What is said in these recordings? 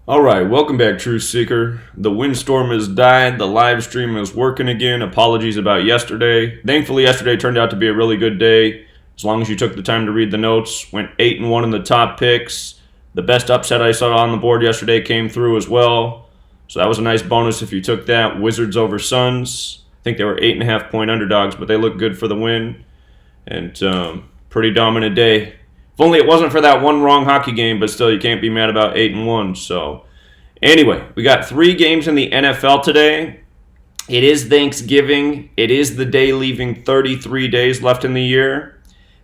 All right, welcome back, Truth Seeker. The windstorm has died. The live stream is working again. Apologies about yesterday. Thankfully, yesterday turned out to be a really good day. As long as you took the time to read the notes, went 8-1 in the top picks. The best upset I saw on the board yesterday came through as well. So that was a nice bonus if you took that. Wizards over Suns. I think they were 8.5-point underdogs, but they looked good for the win. And pretty dominant day. If only it wasn't for that one wrong hockey game, but still, you can't be mad about 8-1. So, anyway, we got 3 games in the NFL today. It is Thanksgiving. It is the day leaving 33 days left in the year.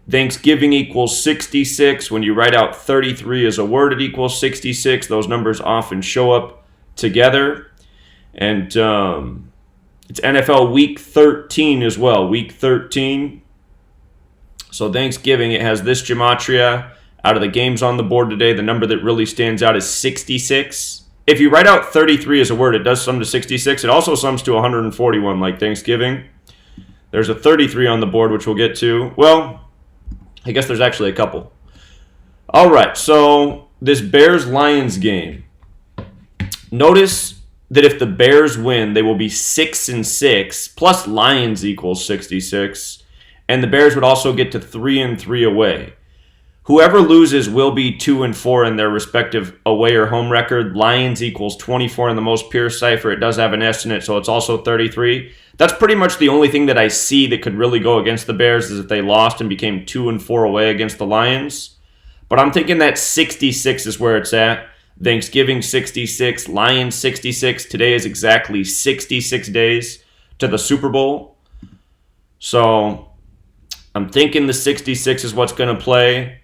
Thanksgiving equals 66. When you write out 33 as a word, it equals 66. Those numbers often show up together. And it's NFL Week 13 as well. Week 13. So Thanksgiving, it has this gematria. Out of the games on the board today, the number that really stands out is 66. If you write out 33 as a word, it does sum to 66. It also sums to 141 like Thanksgiving. There's a 33 on the board, which we'll get to. Well, I guess there's actually a couple. All right, so this Bears-Lions game. Notice that if the Bears win, they will be 6-6, plus Lions equals 66. And the Bears would also get to 3-3 away. Whoever loses will be 2-4 in their respective away or home record. Lions equals 24 in the most pure cipher. It does have an S in it, so it's also 33. That's pretty much the only thing that I see that could really go against the Bears is if they lost and became 2-4 away against the Lions. But I'm thinking that 66 is where it's at. Thanksgiving 66, Lions 66. Today is exactly 66 days to the Super Bowl. So I'm thinking the 66 is what's going to play.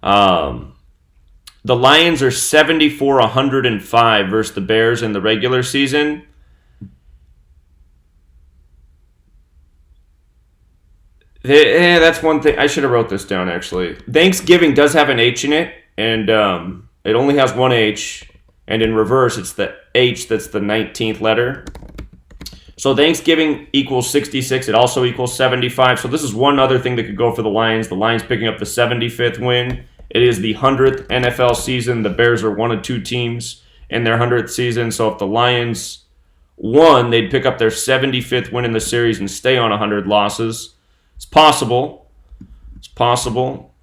The Lions are 74-105 versus the Bears in the regular season. That's one thing. I should have wrote this down, actually. Thanksgiving does have an H in it, and it only has one H. And in reverse, it's the H that's the 19th letter. So Thanksgiving equals 66. It also equals 75. So this is one other thing that could go for the Lions. The Lions picking up the 75th win. It is the 100th NFL season. The Bears are one of 2 teams in their 100th season. So if the Lions won, they'd pick up their 75th win in the series and stay on 100 losses. It's possible. It's possible.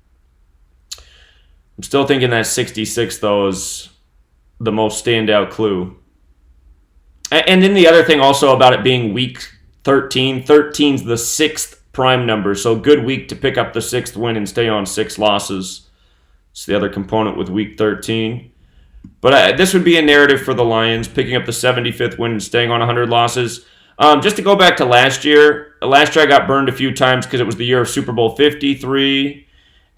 I'm still thinking that 66, though, is the most standout clue. And then the other thing also about it being week 13, 13's the 6th prime number, so good week to pick up the 6th win and stay on 6 losses. It's the other component with week 13. But this would be a narrative for the Lions, picking up the 75th win and staying on 100 losses. Just to go back to last year I got burned a few times because it was the year of Super Bowl 53.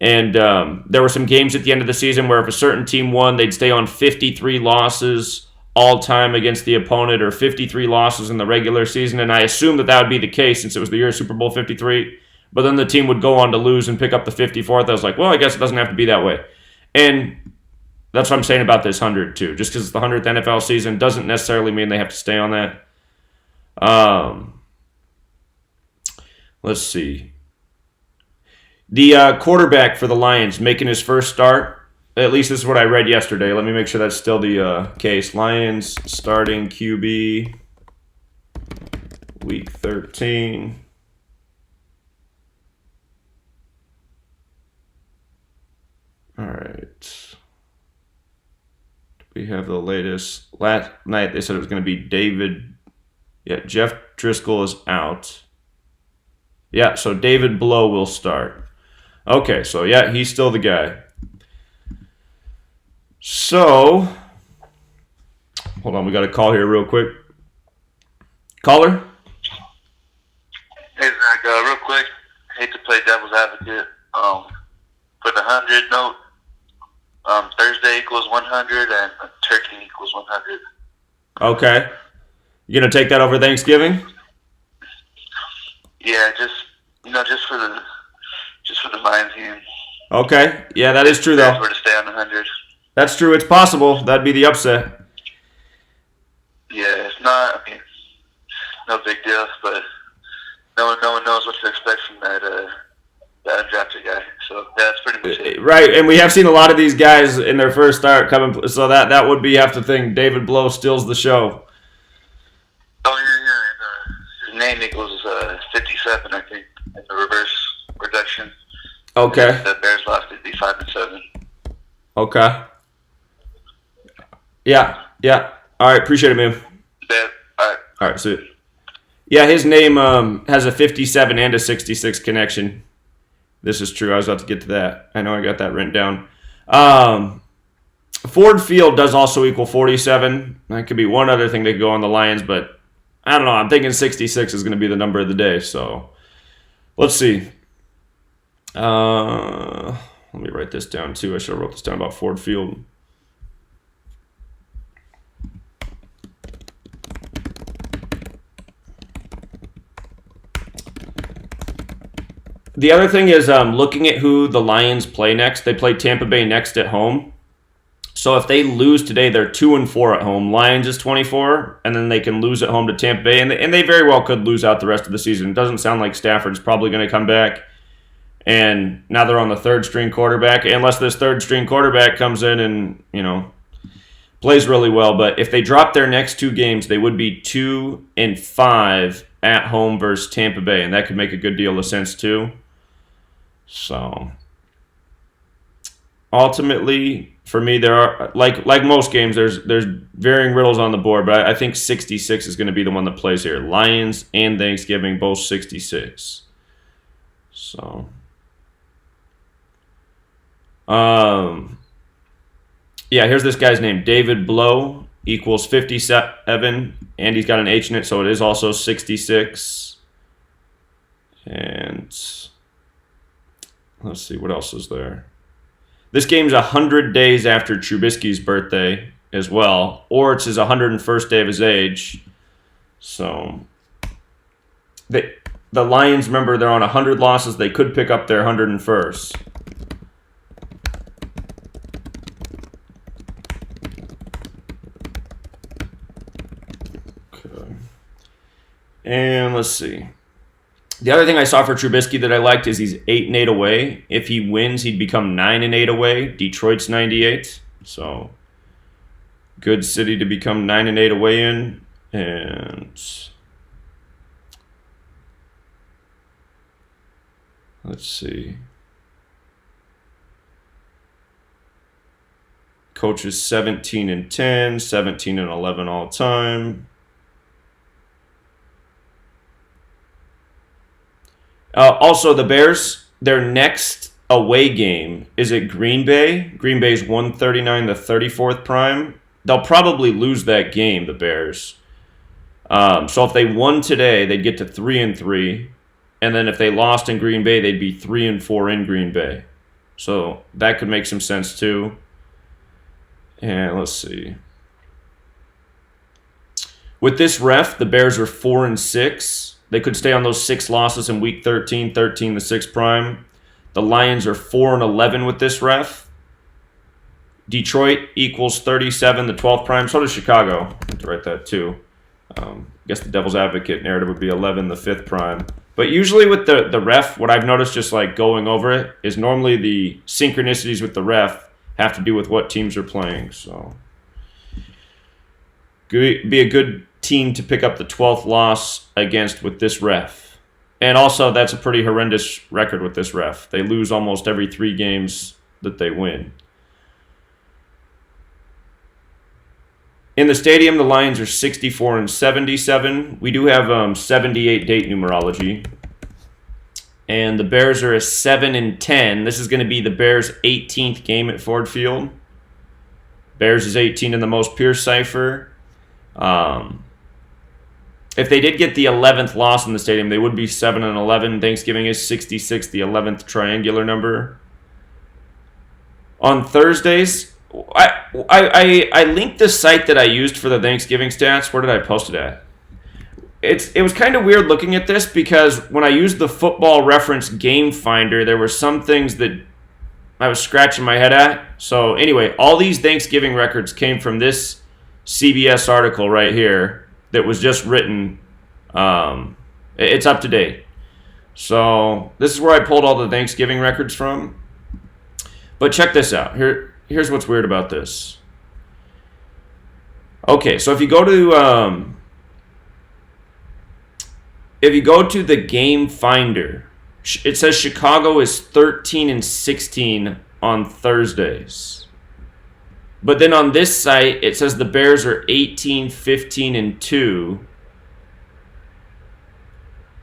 And there were some games at the end of the season where if a certain team won, they'd stay on 53 losses all time against the opponent, or 53 losses in the regular season, and I assumed that would be the case since it was the year of Super Bowl 53, but then the team would go on to lose and pick up the 54th. I was like, well, I guess it doesn't have to be that way. And that's what I'm saying about this 100 too. Just because it's the 100th NFL season doesn't necessarily mean they have to stay on that. Let's see. The quarterback for the Lions making his first start. At least this is what I read yesterday. Let me make sure that's still the case. Lions starting QB, week 13. All right. We have the latest. Last night they said it was going to be David. Yeah, Jeff Driscoll is out. Yeah, so David Blow will start. Okay, so yeah, he's still the guy. So, hold on, we got a call here real quick. Caller? Hey, Zach, real quick, hate to play devil's advocate. For the 100 note, Thursday equals 100 and turkey equals 100. Okay. You going to take that over Thanksgiving? Yeah, just for the Lions game. Okay. Yeah, that is true, though. We're to stay on 100. That's true. It's possible. That'd be the upset. Yeah, it's not. I mean, no big deal. But no one knows what to expect from that undrafted guy. So that's pretty much it. Right, and we have seen a lot of these guys in their first start coming. So that would be half the thing. David Blow steals the show. Oh yeah. And, his name equals 57, I think, in the reverse reduction. Okay. The Bears lost it 5-7. Okay. Yeah. All right, appreciate it, man. Yeah. All right, see you. Yeah, his name has a 57 and a 66 connection. This is true. I was about to get to that. I know I got that written down. Ford Field does also equal 47. That could be one other thing that could go on the Lions, but I don't know. I'm thinking 66 is going to be the number of the day. So let's see. Let me write this down too. I should have wrote this down about Ford Field. The other thing is looking at who the Lions play next. They play Tampa Bay next at home. So if they lose today, they're 2-4 at home. Lions is 24, and then they can lose at home to Tampa Bay, and they very well could lose out the rest of the season. It doesn't sound like Stafford's probably going to come back, and now they're on the third-string quarterback, unless this third-string quarterback comes in and, plays really well. But if they drop their next two games, they would be 2-5 at home versus Tampa Bay, and that could make a good deal of sense too. So ultimately, for me, there are like most games, there's varying riddles on the board, but I think 66 is going to be the one that plays here. Lions and Thanksgiving, both 66. So, yeah, here's this guy's name, David Blow equals 57, and he's got an H in it, so it is also 66. And let's see, what else is there? This game's 100 days after Trubisky's birthday as well, or it's his 101st day of his age. So the Lions, remember, they're on 100 losses. They could pick up their 101st. Okay. And let's see. The other thing I saw for Trubisky that I liked is he's 8-8 away. If he wins, he'd become 9-8 away. Detroit's 98, so good city to become 9-8 away in. And let's see. Coach is 17-10, 17-11 all time. Also, the Bears, their next away game is at Green Bay. Green Bay's 139, the 34th prime. They'll probably lose that game, the Bears. So if they won today, they'd get to 3-3. And then if they lost in Green Bay, they'd be 3-4 in Green Bay. So that could make some sense too. And let's see. With this ref, the Bears are 4-6. They could stay on those 6 losses in week 13, the 6 prime. The Lions are 4-11 with this ref. Detroit equals 37, the 12th prime. So does Chicago. I have to write that too. I guess the devil's advocate narrative would be 11, the 5th prime. But usually with the ref, what I've noticed just like going over it is normally the synchronicities with the ref have to do with what teams are playing. So could be a good team to pick up the 12th loss against with this ref. And also, that's a pretty horrendous record with this ref. They lose almost every 3 games that they win. In the stadium, the Lions are 64-77. We do have 78 date numerology. And the Bears are a 7-10. This is going to be the Bears' 18th game at Ford Field. Bears is 18 in the most pure cipher. If they did get the 11th loss in the stadium, they would be 7-11. Thanksgiving is 66, the 11th triangular number. On Thursdays, I linked the site that I used for the Thanksgiving stats. Where did I post it at? It was kind of weird looking at this because when I used the Football Reference Game Finder, there were some things that I was scratching my head at. So anyway, all these Thanksgiving records came from this CBS article right here that was just written. It's up to date. So this is where I pulled all the Thanksgiving records from. But check this out. Here's what's weird about this. Okay, so if you go to the game finder, it says Chicago is 13-16 on Thursdays. But then on this site, it says the Bears are 18-15-2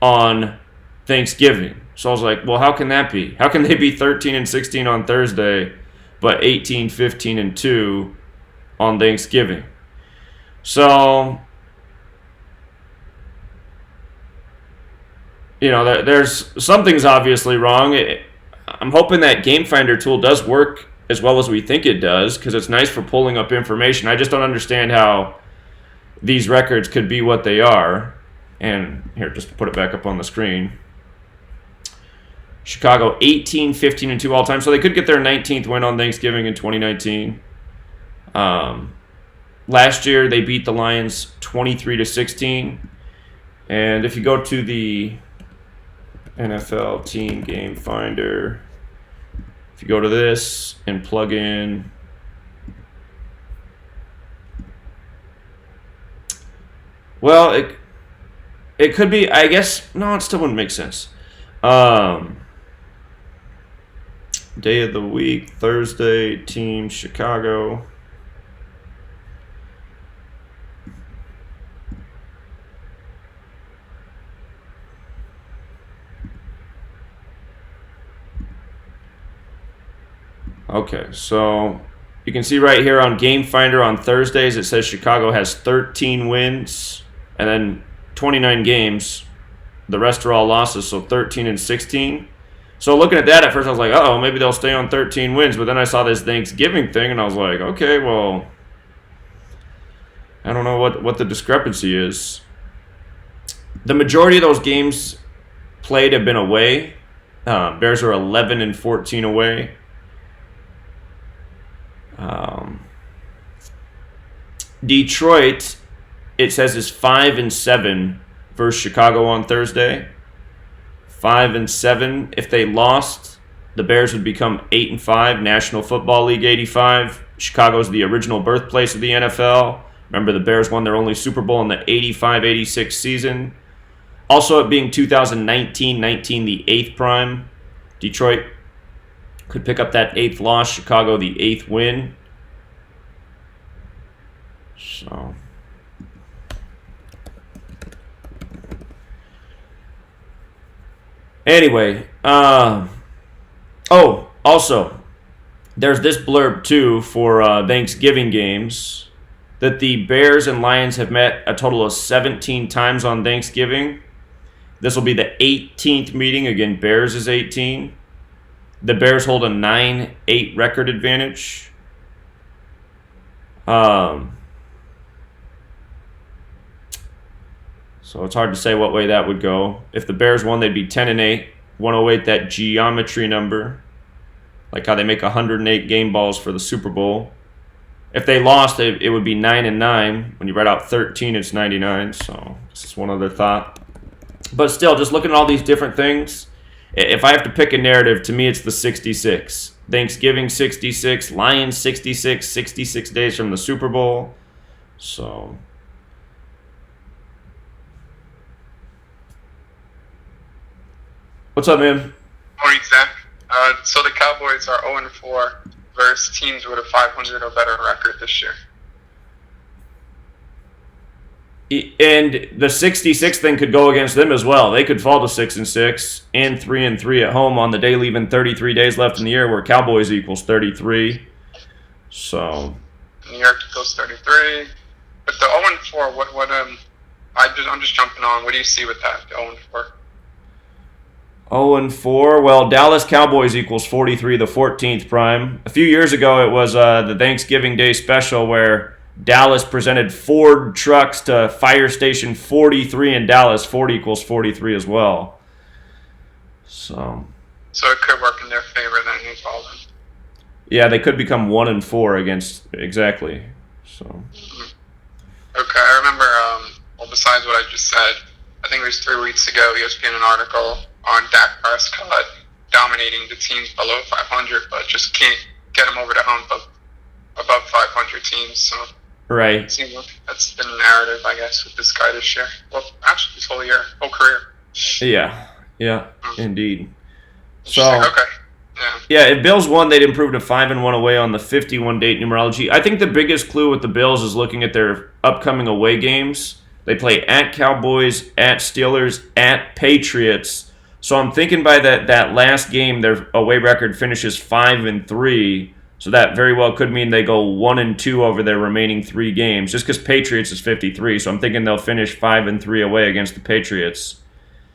on Thanksgiving. So I was like, well, how can that be? How can they be 13-16 on Thursday, but 18-15-2 on Thanksgiving? So, there's something's obviously wrong. I'm hoping that Game Finder tool does work as well as we think it does, because it's nice for pulling up information. I just don't understand how these records could be what they are. And here, just to put it back up on the screen. Chicago 18-15-2 all time, so they could get their 19th win on Thanksgiving in 2019. Last year they beat the Lions 23-16, and if you go to the NFL Team Game Finder, if you go to this and plug in it could be, I guess, no, it still wouldn't make sense. Day of the week, Thursday, Team Chicago. Okay, so you can see right here on Game Finder on Thursdays, it says Chicago has 13 wins and then 29 games. The rest are all losses, so 13-16. So looking at that at first, I was like, oh, maybe they'll stay on 13 wins. But then I saw this Thanksgiving thing, and I was like, okay, well, I don't know what the discrepancy is. The majority of those games played have been away. Bears are 11-14 away. Detroit, it says, is 5-7 versus Chicago on Thursday. 5-7. If they lost, the Bears would become 8-5. National Football League 85. Chicago's the original birthplace of the NFL. Remember, the Bears won their only Super Bowl in the 85-86 season. Also, it being 2019, the 8th prime, Detroit could pick up that 8th loss. Chicago, the 8th win. So, anyway, also, there's this blurb too for Thanksgiving games, that the Bears and Lions have met a total of 17 times on Thanksgiving. This will be the 18th meeting. Again, Bears is 18. The Bears hold a 9-8 record advantage. So it's hard to say what way that would go. If the Bears won, they'd be 10-8. 108, that geometry number. Like how they make 108 game balls for the Super Bowl. If they lost, it would be 9-9. When you write out 13, it's 99. So this is one other thought. But still, just looking at all these different things, if I have to pick a narrative, to me it's the 66. Thanksgiving 66, Lions 66, 66 days from the Super Bowl. So, what's up, man? Morning, Zach. So the Cowboys are 0-4 versus teams with a 500 or better record this year. And the 66 thing could go against them as well. They could fall to 6-6 and 3-3 at home on the day, leaving 33 days left in the year, where Cowboys equals 33. So New York equals 33. But the 0-4, I'm just jumping on. What do you see with that? The 0-4. 0-4. Well, Dallas Cowboys equals 43, the 14th prime. A few years ago, it was the Thanksgiving Day special where Dallas presented Ford trucks to Fire Station 43 in Dallas. Ford equals 43 as well. So it could work in their favor then as well. Yeah, they could become 1-4 against, exactly. So. Okay, I remember, besides what I just said, I think it was 3 weeks ago, ESPN an article on Dak Prescott dominating the teams below 500, but just can't get them over the hump of above 500 teams. So Right. it seems like that's been the narrative, I guess, with this guy this year. Well, actually, this whole career. Yeah, indeed. So, Okay. yeah, if Bills won, they'd improve to 5-1 away on the 51 date numerology. I think the biggest clue with the Bills is looking at their upcoming away games. They play at Cowboys, at Steelers, at Patriots. So I'm thinking by that last game, their away record finishes 5-3. So that very well could mean they go 1-2 over their remaining 3 games. Just because Patriots is 53, so I'm thinking they'll finish 5-3 away against the Patriots.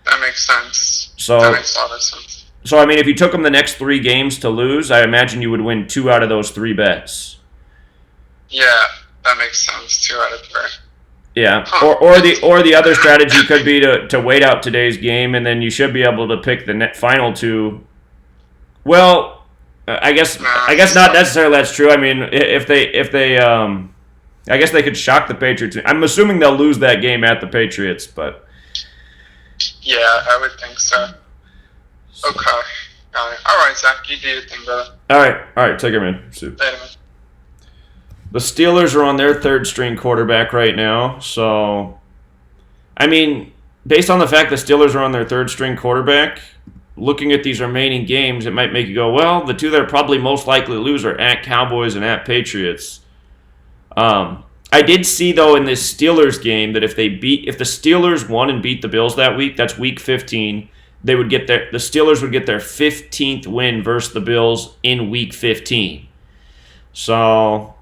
That makes sense. So that makes a lot of sense. So I mean, if you took them the next 3 games to lose, I imagine you would win 2 out of those 3 bets. Yeah, that makes sense. 2 out of 3. Yeah, Huh. or the other strategy could be to wait out today's game, and then you should be able to pick the final 2. Well, I guess not necessarily that's true. I mean, if they I guess they could shock the Patriots. I'm assuming they'll lose that game at the Patriots, but Yeah, I would think so. Okay. Got it. All right, Zach, you do your thing, brother. all right, take care, man. See you. Later, man. The Steelers are on their 3rd string quarterback right now, so I mean, based on the fact the Steelers are on their 3rd string quarterback, looking at these remaining games, it might make you go, well, the 2 that are probably most likely to lose are at Cowboys and at Patriots. I did see, though, in this Steelers game that if the Steelers won and beat the Bills that week, that's week 15, the Steelers would get their 15th win versus the Bills in week 15. So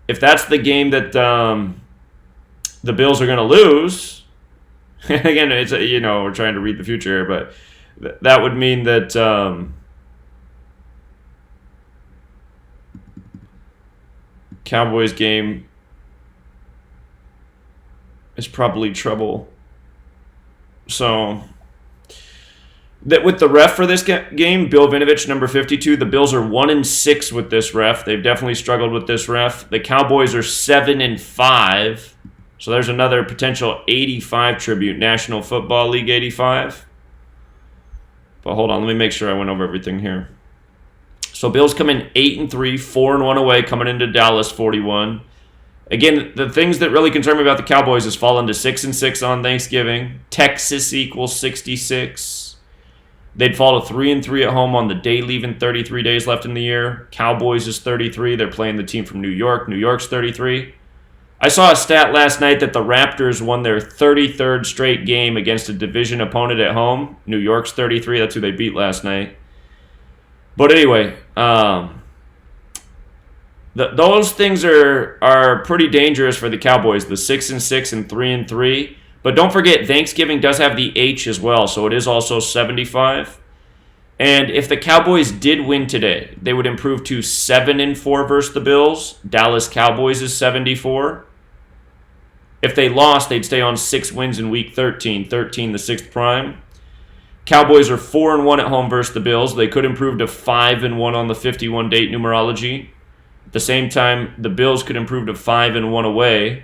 if that's the game that the Bills are going to lose, again, it's we're trying to read the future here, but that would mean that Cowboys game is probably trouble. So that with the ref for this game, Bill Vinovich, number 52, the Bills are 1-6 with this ref. They've definitely struggled with this ref. The Cowboys are 7-5. So there's another potential 85 tribute, National Football League 85. But hold on, let me make sure I went over everything here. So Bills come in 8-3, 4-1 away, coming into Dallas 41. Again, the things that really concern me about the Cowboys is falling to 6-6 on Thanksgiving. Texas equals 66. They'd fall to 3-3 at home on the day leaving 33 days left in the year. Cowboys is 33. They're playing the team from New York. New York's 33. I saw a stat last night that the Raptors won their 33rd straight game against a division opponent at home. New York's 33. That's who they beat last night. But anyway, those things are pretty dangerous for the Cowboys, the 6-6 and 3-3. But don't forget, Thanksgiving does have the H as well, so it is also 75. And if the Cowboys did win today, they would improve to 7-4 versus the Bills. Dallas Cowboys is 74. If they lost, they'd stay on 6 wins in week 13, the 6th prime. Cowboys are 4-1 at home versus the Bills. They could improve to 5-1 on the 51 date numerology. At the same time, the Bills could improve to 5-1 away.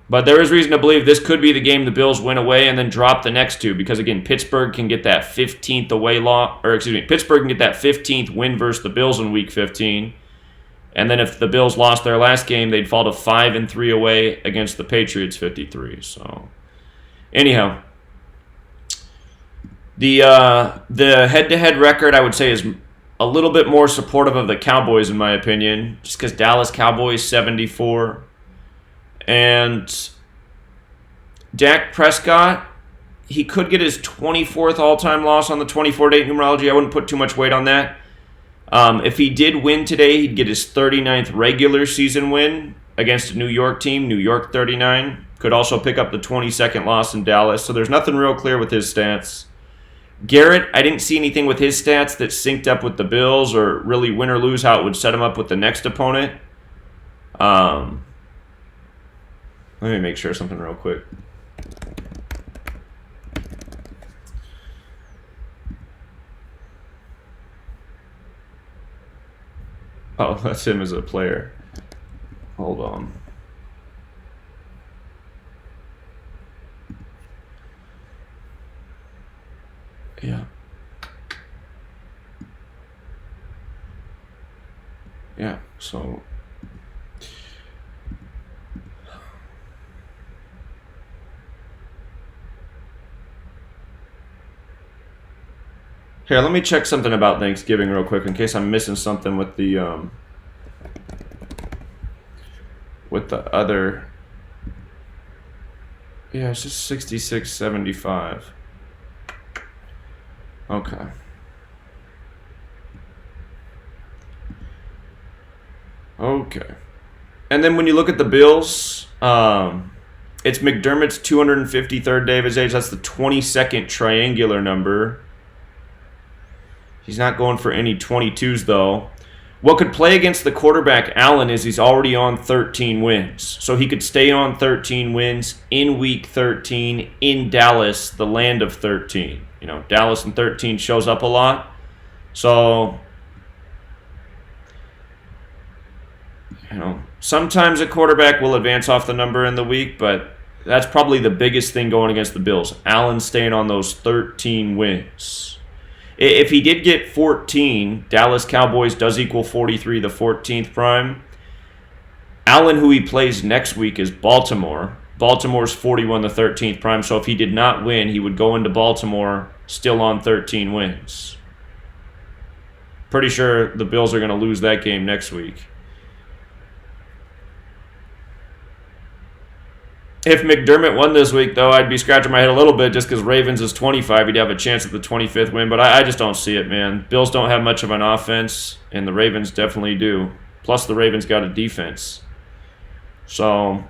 But there is reason to believe this could be the game the Bills win away and then drop the next 2, because again, Pittsburgh can get that 15th away Pittsburgh can get that 15th win versus the Bills in week 15. And then if the Bills lost their last game, they'd fall to 5-3 away against the Patriots 53. So anyhow, the head-to-head record I would say is a little bit more supportive of the Cowboys in my opinion, just because Dallas Cowboys 74. And Dak Prescott, he could get his 24th all-time loss on the 24-date numerology. I wouldn't put too much weight on that. If he did win today, he'd get his 39th regular season win against a New York team, New York 39. Could also pick up the 22nd loss in Dallas. So there's nothing real clear with his stats. Garrett, I didn't see anything with his stats that synced up with the Bills or really win or lose how it would set him up with the next opponent. Let me make sure something real quick. Oh, that's him as a player. Hold on. Yeah. Yeah, so... Here, let me check something about Thanksgiving real quick in case I'm missing something with the other. Yeah, it's just 66.75. Okay. Okay. And then when you look at the Bills, it's McDermott's 253rd day of his age. That's the 22nd triangular number. He's not going for any 22s, though. What could play against the quarterback, Allen, is he's already on 13 wins. So he could stay on 13 wins in Week 13 in Dallas, the land of 13. You know, Dallas and 13 shows up a lot. So, you know, sometimes a quarterback will advance off the number in the week, but that's probably the biggest thing going against the Bills. Allen staying on those 13 wins. If he did get 14, Dallas Cowboys does equal 43, the 14th prime. Allen, who he plays next week, is Baltimore. Baltimore's 41, the 13th prime. So if he did not win, he would go into Baltimore still on 13 wins. Pretty sure the Bills are going to lose that game next week. If McDermott won this week, though, I'd be scratching my head a little bit just because Ravens is 25. He'd have a chance at the 25th win, but I just don't see it, man. Bills don't have much of an offense, and the Ravens definitely do. Plus, the Ravens got a defense. So,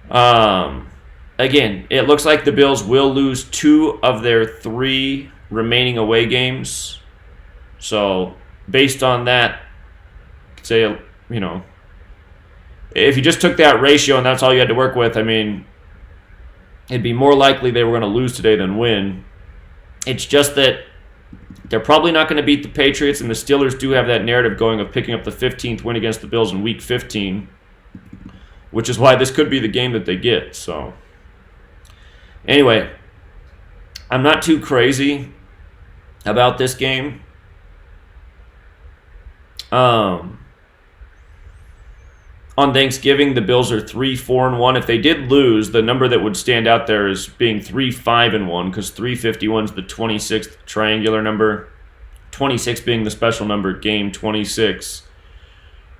again, it looks like the Bills will lose 2 of their 3 remaining away games. So, based on that, say, you know, if you just took that ratio and that's all you had to work with, I mean, it'd be more likely they were going to lose today than win. It's just that they're probably not going to beat the Patriots, and the Steelers do have that narrative going of picking up the 15th win against the Bills in Week 15, which is why this could be the game that they get. So, anyway, I'm not too crazy about this game. On Thanksgiving, the Bills are 3-4-1. If they did lose, the number that would stand out there is being 3-5-1 because 351 is the 26th triangular number, 26 being the special number, game 26.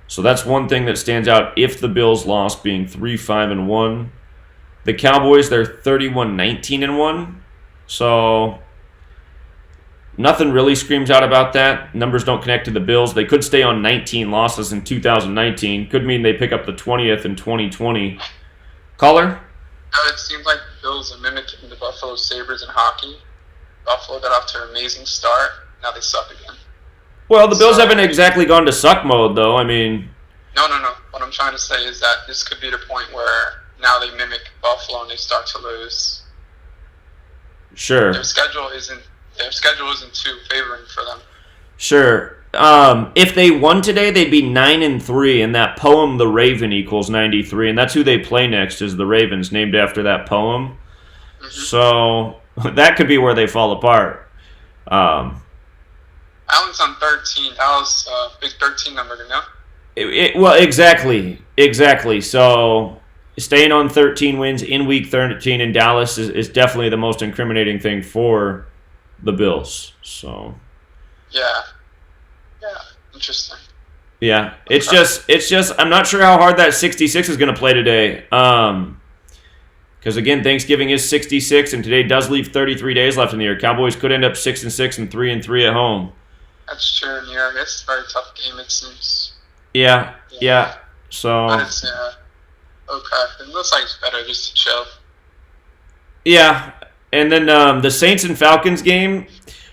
So that's one thing that stands out if the Bills lost, being 3-5-1. The Cowboys, they're 31-19-1. So nothing really screams out about that. Numbers don't connect to the Bills. They could stay on 19 losses in 2019. Could mean they pick up the 20th in 2020. Caller? It seems like the Bills are mimicking the Buffalo Sabres in hockey. Buffalo got off to an amazing start. Now they suck again. Well, the Bills haven't exactly gone to suck mode, though. I mean... No. What I'm trying to say is that this could be the point where now they mimic Buffalo and they start to lose. Sure. Their schedule isn't too favoring for them. Sure. If they won today, they'd be 9-3, and that poem, "The Raven," equals 93, and that's who they play next. Is the Ravens, named after that poem. Mm-hmm. So that could be where they fall apart. Allen's on 13. Allen's big 13 number, you know. Well, exactly. So staying on 13 wins in Week 13 in Dallas is definitely the most incriminating thing for the Bills. So yeah, interesting. Yeah, it's just I'm not sure how hard that 66 is going to play today. Because again, Thanksgiving is 66, and today does leave 33 days left in the year. Cowboys could end up 6-6 and 3-3 at home. That's true. Yeah, it's a very tough game, it seems. Yeah. So. But it's okay. It looks like it's better just to chill. Yeah, and then the Saints and Falcons game.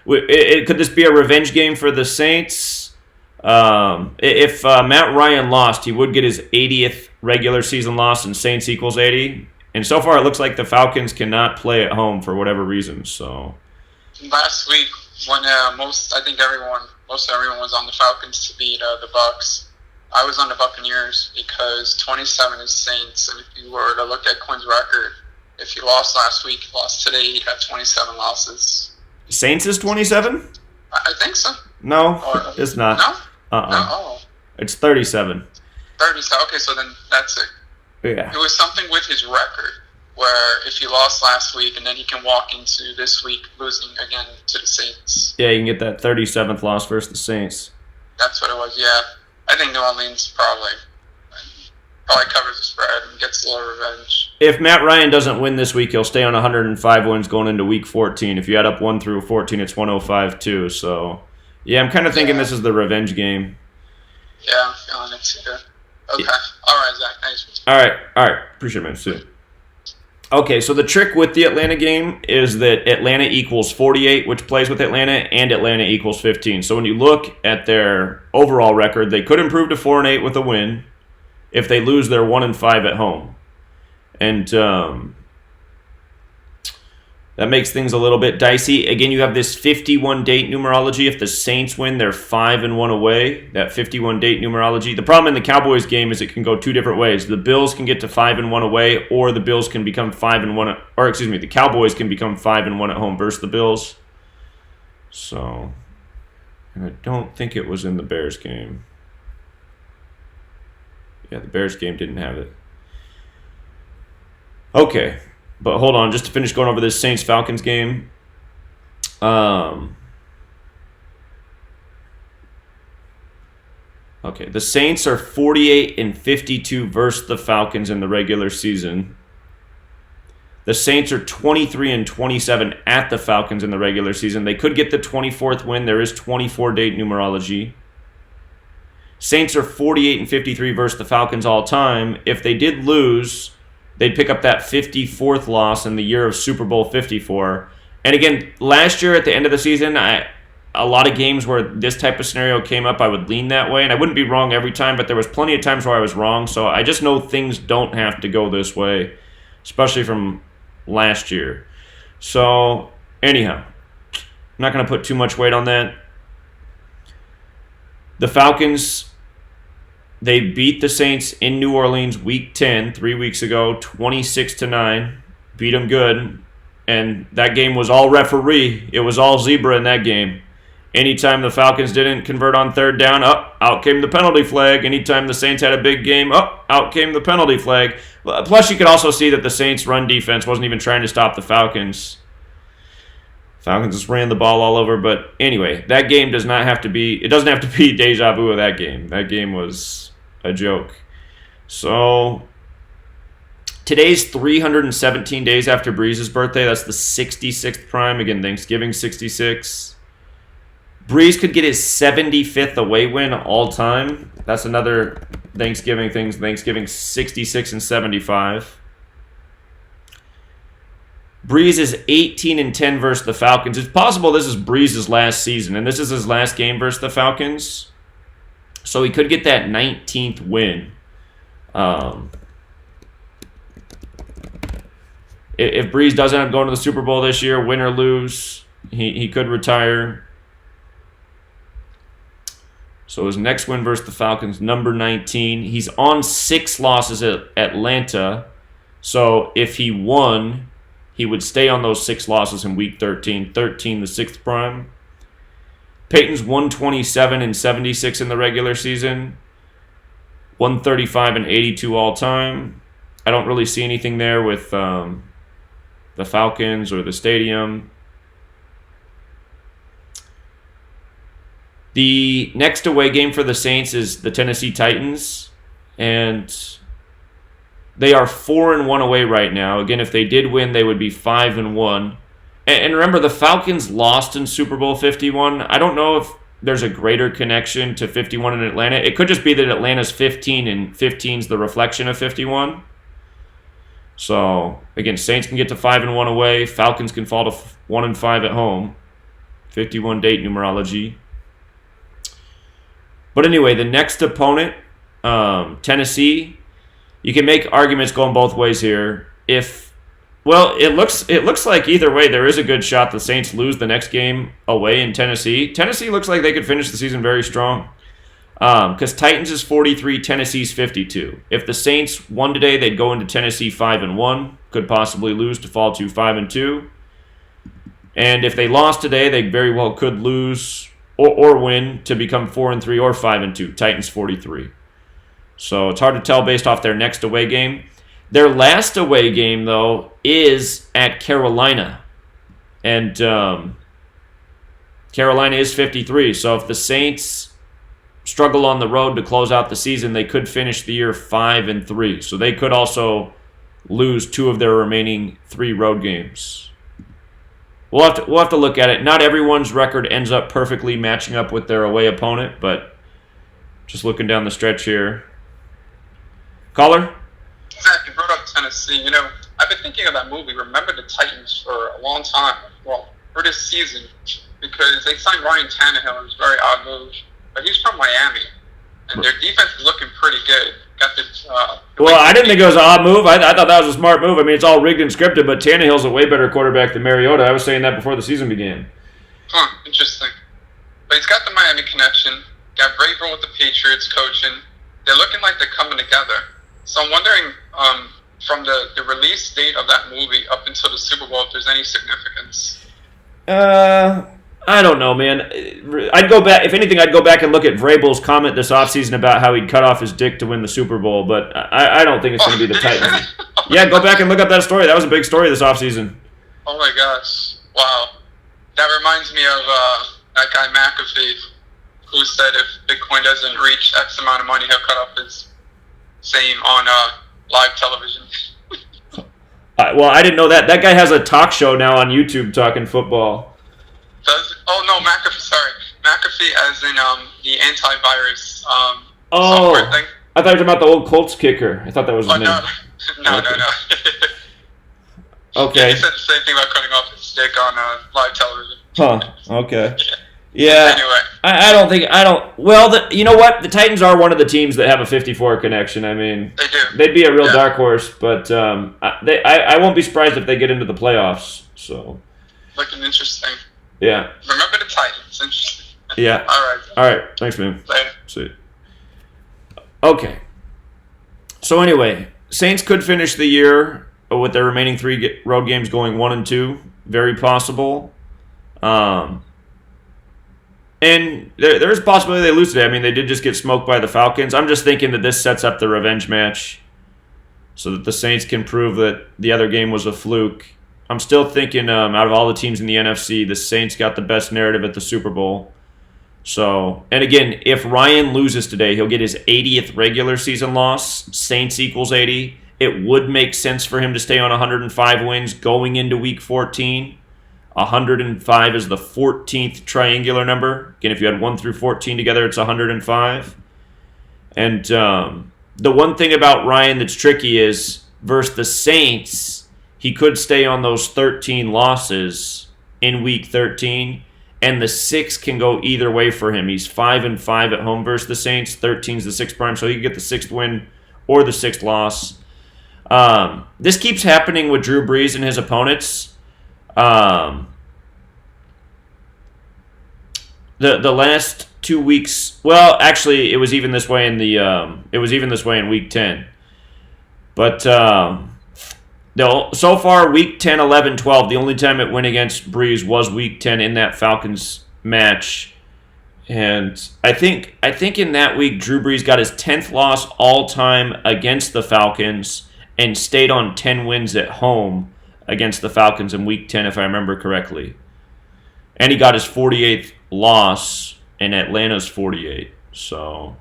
Could this be a revenge game for the Saints? If Matt Ryan lost, he would get his 80th regular season loss, and Saints equals 80. And so far, it looks like the Falcons cannot play at home for whatever reason. So last week, when most everyone was on the Falcons to beat the Bucs, I was on the Buccaneers because 27 is Saints, and if you were to look at Quinn's record, if if he lost last week, lost today, he'd have 27 losses. Saints is 27? I think so. No, it's not. No? Uh-uh. No? Oh. It's 37. 37. Okay, so then that's it. Yeah. It was something with his record where if he lost last week and then he can walk into this week losing again to the Saints. Yeah, you can get that 37th loss versus the Saints. That's what it was, yeah. I think New Orleans probably covers the spread and gets a little revenge. If Matt Ryan doesn't win this week, he'll stay on 105 wins going into week 14. If you add up 1 through 14, it's 105 too. So, yeah, I'm kind of thinking this is the revenge game. Yeah, I'm feeling it too. Okay. Yeah. All right, Zach. Thanks. All right. Appreciate it, man. See you. Okay, so the trick with the Atlanta game is that Atlanta equals 48, which plays with Atlanta, and Atlanta equals 15. So when you look at their overall record, they could improve to 4-8 with a win. If they lose, they're 1-5 at home. And that makes things a little bit dicey. Again, you have this 51 date numerology. If the Saints win, they're 5-1 away. That 51 date numerology. The problem in the Cowboys game is it can go two different ways. The Bills can get to 5-1 away, or the Bills can become 5-1. Or excuse me, the Cowboys can become 5-1 at home versus the Bills. So, and I don't think it was in the Bears game. Yeah, the Bears game didn't have it. Okay. But hold on, just to finish going over this Saints-Falcons game. Okay, the Saints are 48-52 versus the Falcons in the regular season. The Saints are 23-27 at the Falcons in the regular season. They could get the 24th win. There is 24-date numerology. Saints are 48-53 versus the Falcons all time. If they did lose, they'd pick up that 54th loss in the year of Super Bowl 54. And again, last year at the end of the season, a lot of games where this type of scenario came up, I would lean that way. And I wouldn't be wrong every time, but there was plenty of times where I was wrong. So I just know things don't have to go this way, especially from last year. So anyhow, I'm not going to put too much weight on that. The Falcons, they beat the Saints in New Orleans week 10, 3 weeks ago, 26-9. Beat them good. And that game was all referee. It was all zebra in that game. Anytime the Falcons didn't convert on third down, out came the penalty flag. Anytime the Saints had a big game, out came the penalty flag. Plus, you could also see that the Saints' run defense wasn't even trying to stop the Falcons. Falcons just ran the ball all over. But anyway, that game doesn't have to be deja vu of that game. That game was a joke. So today's 317 days after Breeze's birthday. That's the 66th prime. Again, Thanksgiving 66. Breeze could get his 75th away win all time. That's another Thanksgiving thing. Thanksgiving 66 and 75. Breeze is 18-10 versus the Falcons. It's possible this is Breeze's last season, and this is his last game versus the Falcons. So he could get that 19th win. If Breeze does end up going to the Super Bowl this year, win or lose, he could retire. So his next win versus the Falcons, number 19. He's on 6 losses at Atlanta. So if he won, he would stay on those 6 losses in week 13. 13, the 6th prime. Peyton's 127-76 in the regular season. 135-82 all time. I don't really see anything there with the Falcons or the stadium. The next away game for the Saints is the Tennessee Titans, and they are 4-1 away right now. Again, if they did win, they would be 5-1. And remember, the Falcons lost in Super Bowl 51. I don't know if there's a greater connection to 51 in Atlanta. It could just be that Atlanta's 15 and 15's the reflection of 51. So, again, Saints can get to 5-1 away. Falcons can fall to 1-5 at home. 51 date numerology. But anyway, the next opponent, Tennessee, you can make arguments going both ways here. It looks like either way there is a good shot the Saints lose the next game away in Tennessee. Tennessee looks like they could finish the season very strong. Because Titans is 43, Tennessee's 52. If the Saints won today, they'd go into Tennessee 5-1. could possibly lose to fall to 5-2. And if they lost today, they very well could lose or win to become 4-3 or 5-2. Titans 43. So it's hard to tell based off their next away game. Their last away game, though, is at Carolina. And Carolina is 53. So if the Saints struggle on the road to close out the season, they could finish the year 5-3. So they could also lose 2 of their remaining 3 road games. We'll have to look at it. Not everyone's record ends up perfectly matching up with their away opponent, but just looking down the stretch here. Caller? Zach, you brought up Tennessee. You know, I've been thinking of that movie, Remember the Titans, for a long time. Well, for this season, because they signed Ryan Tannehill. It was a very odd move. But he's from Miami, and their defense is looking pretty good. Got the well, I didn't think it was an odd move. I thought that was a smart move. I mean, it's all rigged and scripted, but Tannehill's a way better quarterback than Mariota. I was saying that before the season began. Huh, interesting. But he's got the Miami connection. Got Vrabel with the Patriots coaching. They're looking like they're coming together. So I'm wondering, from the release date of that movie up until the Super Bowl, if there's any significance. I don't know, man. I'd go back. If anything, I'd go back and look at Vrabel's comment this offseason about how he'd cut off his dick to win the Super Bowl, but I don't think it's going to be the Titans. Yeah, go back and look up that story. That was a big story this offseason. Oh, my gosh. Wow. That reminds me of that guy McAfee, who said if Bitcoin doesn't reach X amount of money, he'll cut off his same on live television. Well, I didn't know that. That guy has a talk show now on YouTube talking football. McAfee, sorry. McAfee as in the antivirus Oh, software thing. I thought you were talking about the old Colts kicker. I thought that was his name. No. Okay. He said the same thing about cutting off his dick on live television. Huh. Okay. Yeah. Yeah. Anyway. I don't. Well, you know what? The Titans are one of the teams that have a 54 connection. I mean, They do. they'd be a real dark horse, but I won't be surprised if they get into the playoffs. So. Looking interesting. Yeah. Remember the Titans. Interesting. Yeah. All right. Thanks, man. Later. See. Okay. So anyway, Saints could finish the year with their remaining 3 road games going 1-2. Very possible. And there's a possibility they lose today. I mean, they did just get smoked by the Falcons. I'm just thinking that this sets up the revenge match so that the Saints can prove that the other game was a fluke. I'm still thinking out of all the teams in the NFC, the Saints got the best narrative at the Super Bowl. So, and again, if Ryan loses today, he'll get his 80th regular season loss. Saints equals 80. It would make sense for him to stay on 105 wins going into Week 14. 105 is the 14th triangular number. Again, if you had 1 through 14 together, it's 105. And the one thing about Ryan that's tricky is versus the Saints, he could stay on those 13 losses in Week 13, and the 6 can go either way for him. He's 5-5 at home versus the Saints. 13's the 6th prime, so he could get the 6th win or the 6th loss. This keeps happening with Drew Brees and his opponents. The last 2 weeks, well, actually, it was even this way in Week 10. But so far, Week 10, 11, 12, the only time it went against Brees was Week 10 in that Falcons match. And I think in that week, Drew Brees got his 10th loss all-time against the Falcons and stayed on 10 wins at home against the Falcons in Week 10, if I remember correctly. And he got his 48th loss in Atlanta's 48. So,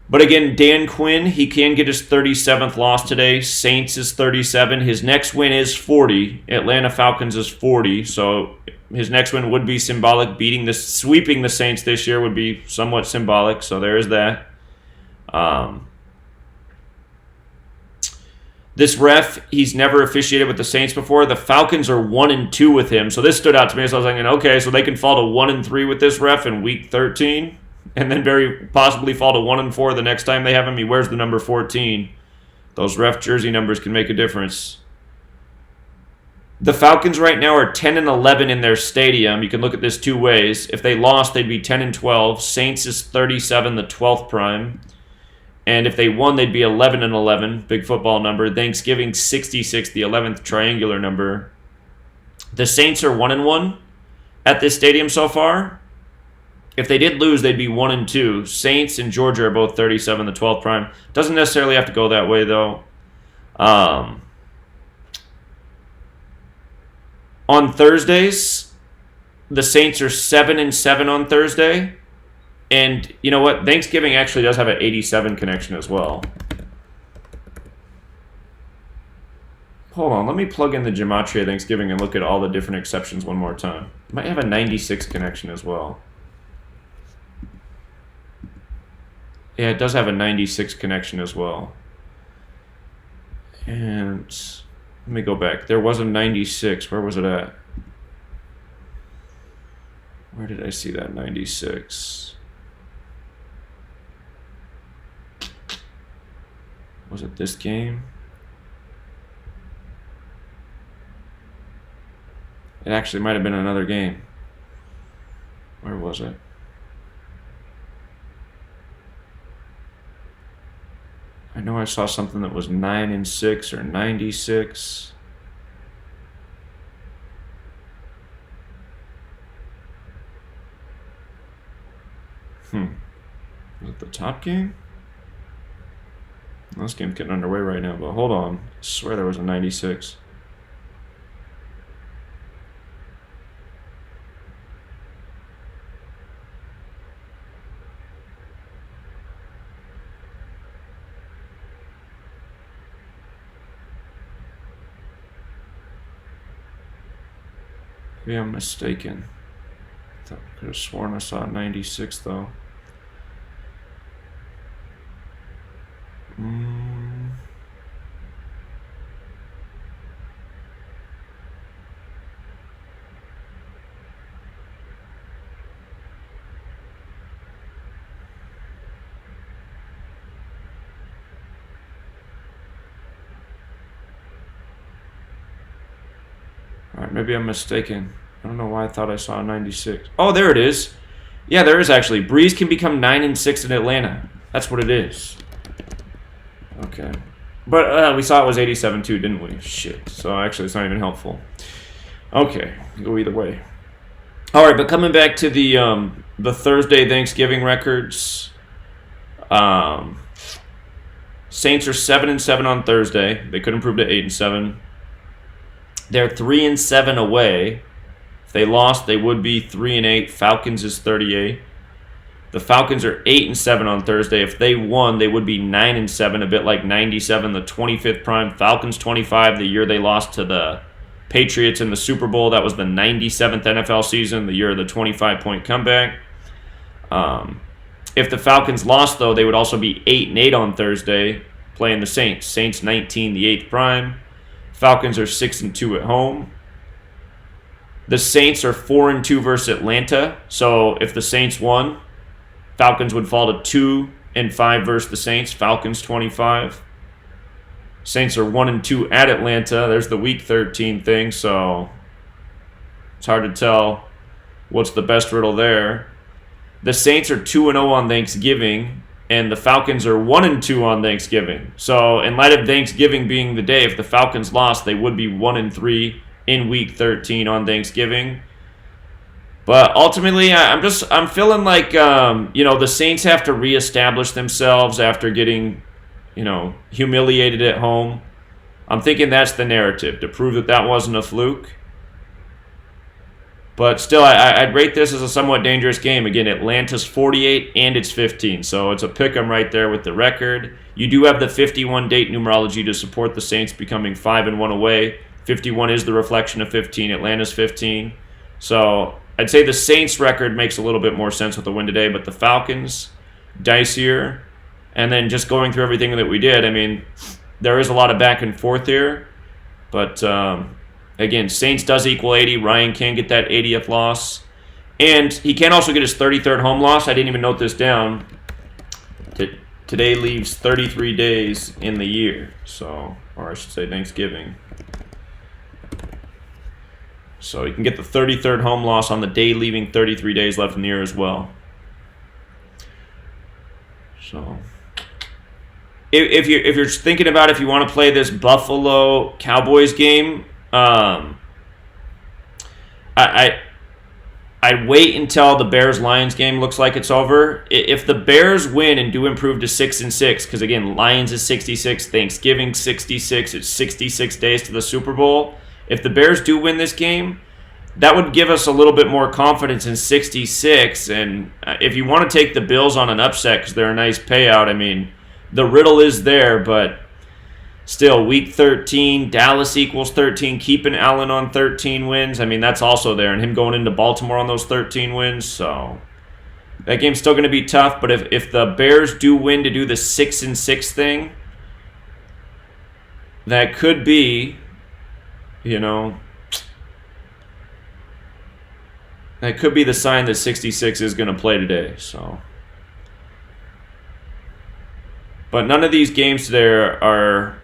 but again, Dan Quinn, he can get his 37th loss today. Saints is 37. His next win is 40. Atlanta Falcons is 40. So his next win would be symbolic. Sweeping the Saints this year would be somewhat symbolic. So there is that. This ref, he's never officiated with the Saints before. The Falcons are 1-2 with him. So this stood out to me. So I was thinking, okay, so they can fall to 1-3 with this ref in Week 13, and then very possibly fall to 1-4 the next time they have him. He wears the number 14. Those ref jersey numbers can make a difference. The Falcons right now are 10-11 in their stadium. You can look at this 2 ways. If they lost, they'd be 10-12. Saints is 37, the 12th prime. And if they won, they'd be 11-11, big football number. Thanksgiving 66, the 11th triangular number. The Saints are 1-1 at this stadium so far. If they did lose, they'd be 1-2. Saints and Georgia are both 37, the 12th prime. Doesn't necessarily have to go that way, though. On Thursdays, the Saints are 7-7 on Thursday. And you know what? Thanksgiving actually does have an 87 connection as well. Hold on, let me plug in the Gematria Thanksgiving and look at all the different exceptions one more time. It might have a 96 connection as well. Yeah, it does have a 96 connection as well. And let me go back. There was a 96. Where was it at? Where did I see that 96? Was it this game? It actually might have been another game. Where was it? I know I saw something that was 9-6 or 96. Was it the top game? This game's getting underway right now, but hold on. I swear there was a 96. Maybe I'm mistaken. I could have sworn I saw 96 though. Alright, maybe I'm mistaken. I don't know why I thought I saw a 96. Oh, there it is. Yeah, there is actually. Breeze can become 9-6 in Atlanta. That's what it is. Okay. But we saw it was 87 too, didn't we? Shit. So actually it's not even helpful. Okay. Go either way. Alright, but coming back to the Thursday Thanksgiving records. Saints are 7-7 on Thursday. They could improve to 8-7. They're 3-7 away. If they lost, they would be 3-8. Falcons is 38. The Falcons are 8-7 on Thursday. If they won, they would be 9-7, a bit like 97, the 25th prime. Falcons 25, the year they lost to the Patriots in the Super Bowl. That was the 97th NFL season, the year of the 25-point comeback. If the Falcons lost, though, they would also be 8-8 on Thursday, playing the Saints. Saints 19, the 8th prime. Falcons are 6-2 at home. The Saints are 4-2 versus Atlanta. So if the Saints won, Falcons would fall to 2-5 versus the Saints. Falcons 25. Saints are 1-2 at Atlanta. There's the Week 13 thing, so it's hard to tell what's the best riddle there. The Saints are 2-0 on Thanksgiving, and the Falcons are 1-2 on Thanksgiving. So in light of Thanksgiving being the day, if the Falcons lost, they would be 1-3 in Week 13 on Thanksgiving. But ultimately, I'm feeling like the Saints have to reestablish themselves after getting humiliated at home. I'm thinking that's the narrative, to prove that wasn't a fluke. But still, I'd rate this as a somewhat dangerous game. Again, Atlanta's 48 and it's 15, so it's a pick-em right there with the record. You do have the 51 date numerology to support the Saints becoming 5-1 away. 51 is the reflection of 15. Atlanta's 15. So I'd say the Saints record makes a little bit more sense with the win today, but the Falcons, dicier. And then just going through everything that we did, I mean, there is a lot of back and forth here. But again, Saints does equal 80. Ryan can get that 80th loss. And he can also get his 33rd home loss. I didn't even note this down. Today leaves 33 days in the year. So, or I should say Thanksgiving. So you can get the 33rd home loss on the day leaving 33 days left in the year as well. So if you're thinking about if you want to play this Buffalo Cowboys game, I'd wait until the Bears-Lions game looks like it's over. If the Bears win and do improve to 6-6, because again, Lions is 66, Thanksgiving 66, it's 66 days to the Super Bowl. If the Bears do win this game, that would give us a little bit more confidence in 66. And if you want to take the Bills on an upset because they're a nice payout, I mean, the riddle is there, but still, week 13, Dallas equals 13, keeping Allen on 13 wins. I mean, that's also there, and him going into Baltimore on those 13 wins. So that game's still going to be tough, but if the Bears do win to do the 6-6 thing, that could be, that could be the sign that 66 is going to play today. So, but none of these games today are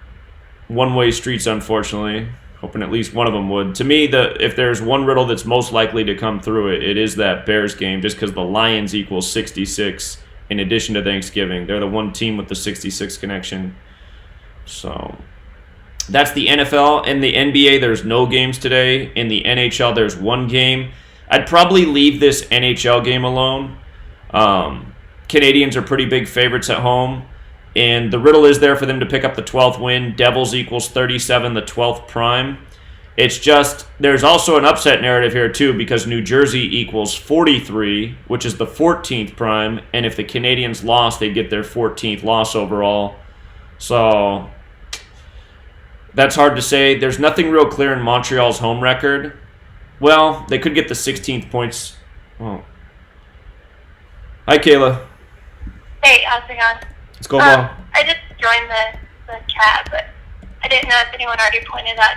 one-way streets, unfortunately. Hoping at least one of them would. To me, if there's one riddle that's most likely to come through it is that Bears game, just because the Lions equals 66 in addition to Thanksgiving. They're the one team with the 66 connection. So that's the NFL. In the NBA, there's no games today. In the NHL, there's one game. I'd probably leave this NHL game alone. Canadians are pretty big favorites at home. And the riddle is there for them to pick up the 12th win. Devils equals 37, the 12th prime. It's just, there's also an upset narrative here too, because New Jersey equals 43, which is the 14th prime. And if the Canadians lost, they'd get their 14th loss overall. So that's hard to say. There's nothing real clear in Montreal's home record. Well, they could get the 16th points. Oh. Hi, Kayla. Hey, how's it going? Let's go, ball. I just joined the chat, but I didn't know if anyone already pointed out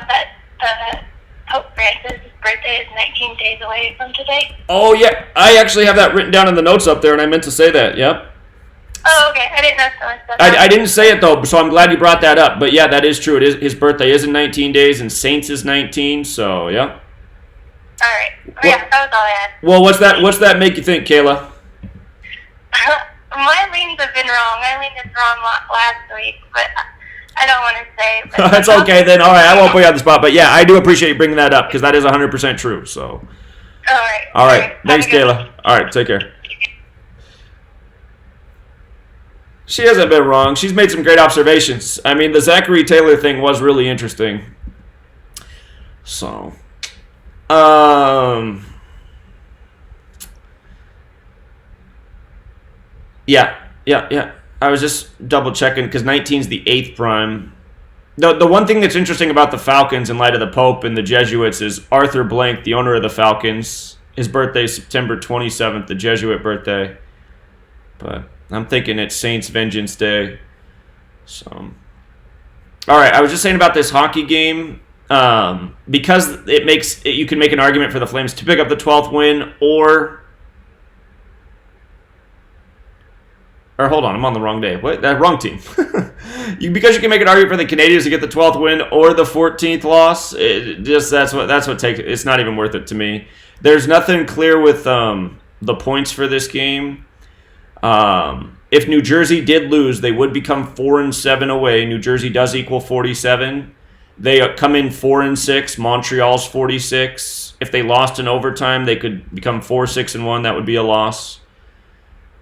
that Pope Francis' birthday is 19 days away from today. Oh, yeah. I actually have that written down in the notes up there, and I meant to say that. Yep. Oh, okay. I didn't know someone said I that. didn't say it, though, so I'm glad you brought that up. But, yeah, that is true. His birthday is in 19 days, and Saints is 19, so, yeah. All right. Yeah, that was all I had. Well, what's that make you think, Kayla? My leans have been wrong. I leaned wrong last week, but I don't want to say. But That's okay, then. All right, I won't put you on the spot. But, yeah, I do appreciate you bringing that up, because that is 100% true, so. All right. Thanks, Kayla. All right, take care. She hasn't been wrong. She's made some great observations. I mean, the Zachary Taylor thing was really interesting. So, yeah. I was just double checking because 19 is the 8th prime. The one thing that's interesting about the Falcons in light of the Pope and the Jesuits is Arthur Blank, the owner of the Falcons. His birthday is September 27th, the Jesuit birthday. But I'm thinking it's Saints Vengeance Day. So, all right, I was just saying about this hockey game. Because you can make an argument for the Flames to pick up the 12th win, or hold on, I'm on the wrong day. What? That wrong team. Because you can make an argument for the Canadians to get the 12th win or the 14th loss. That's what takes. It's not even worth it to me. There's nothing clear with the points for this game. If New Jersey did lose, they would become 4-7 away. New Jersey does equal 47. They come in 4-6. Montreal's 46. If they lost in overtime, they could become 4-6-1. That would be a loss.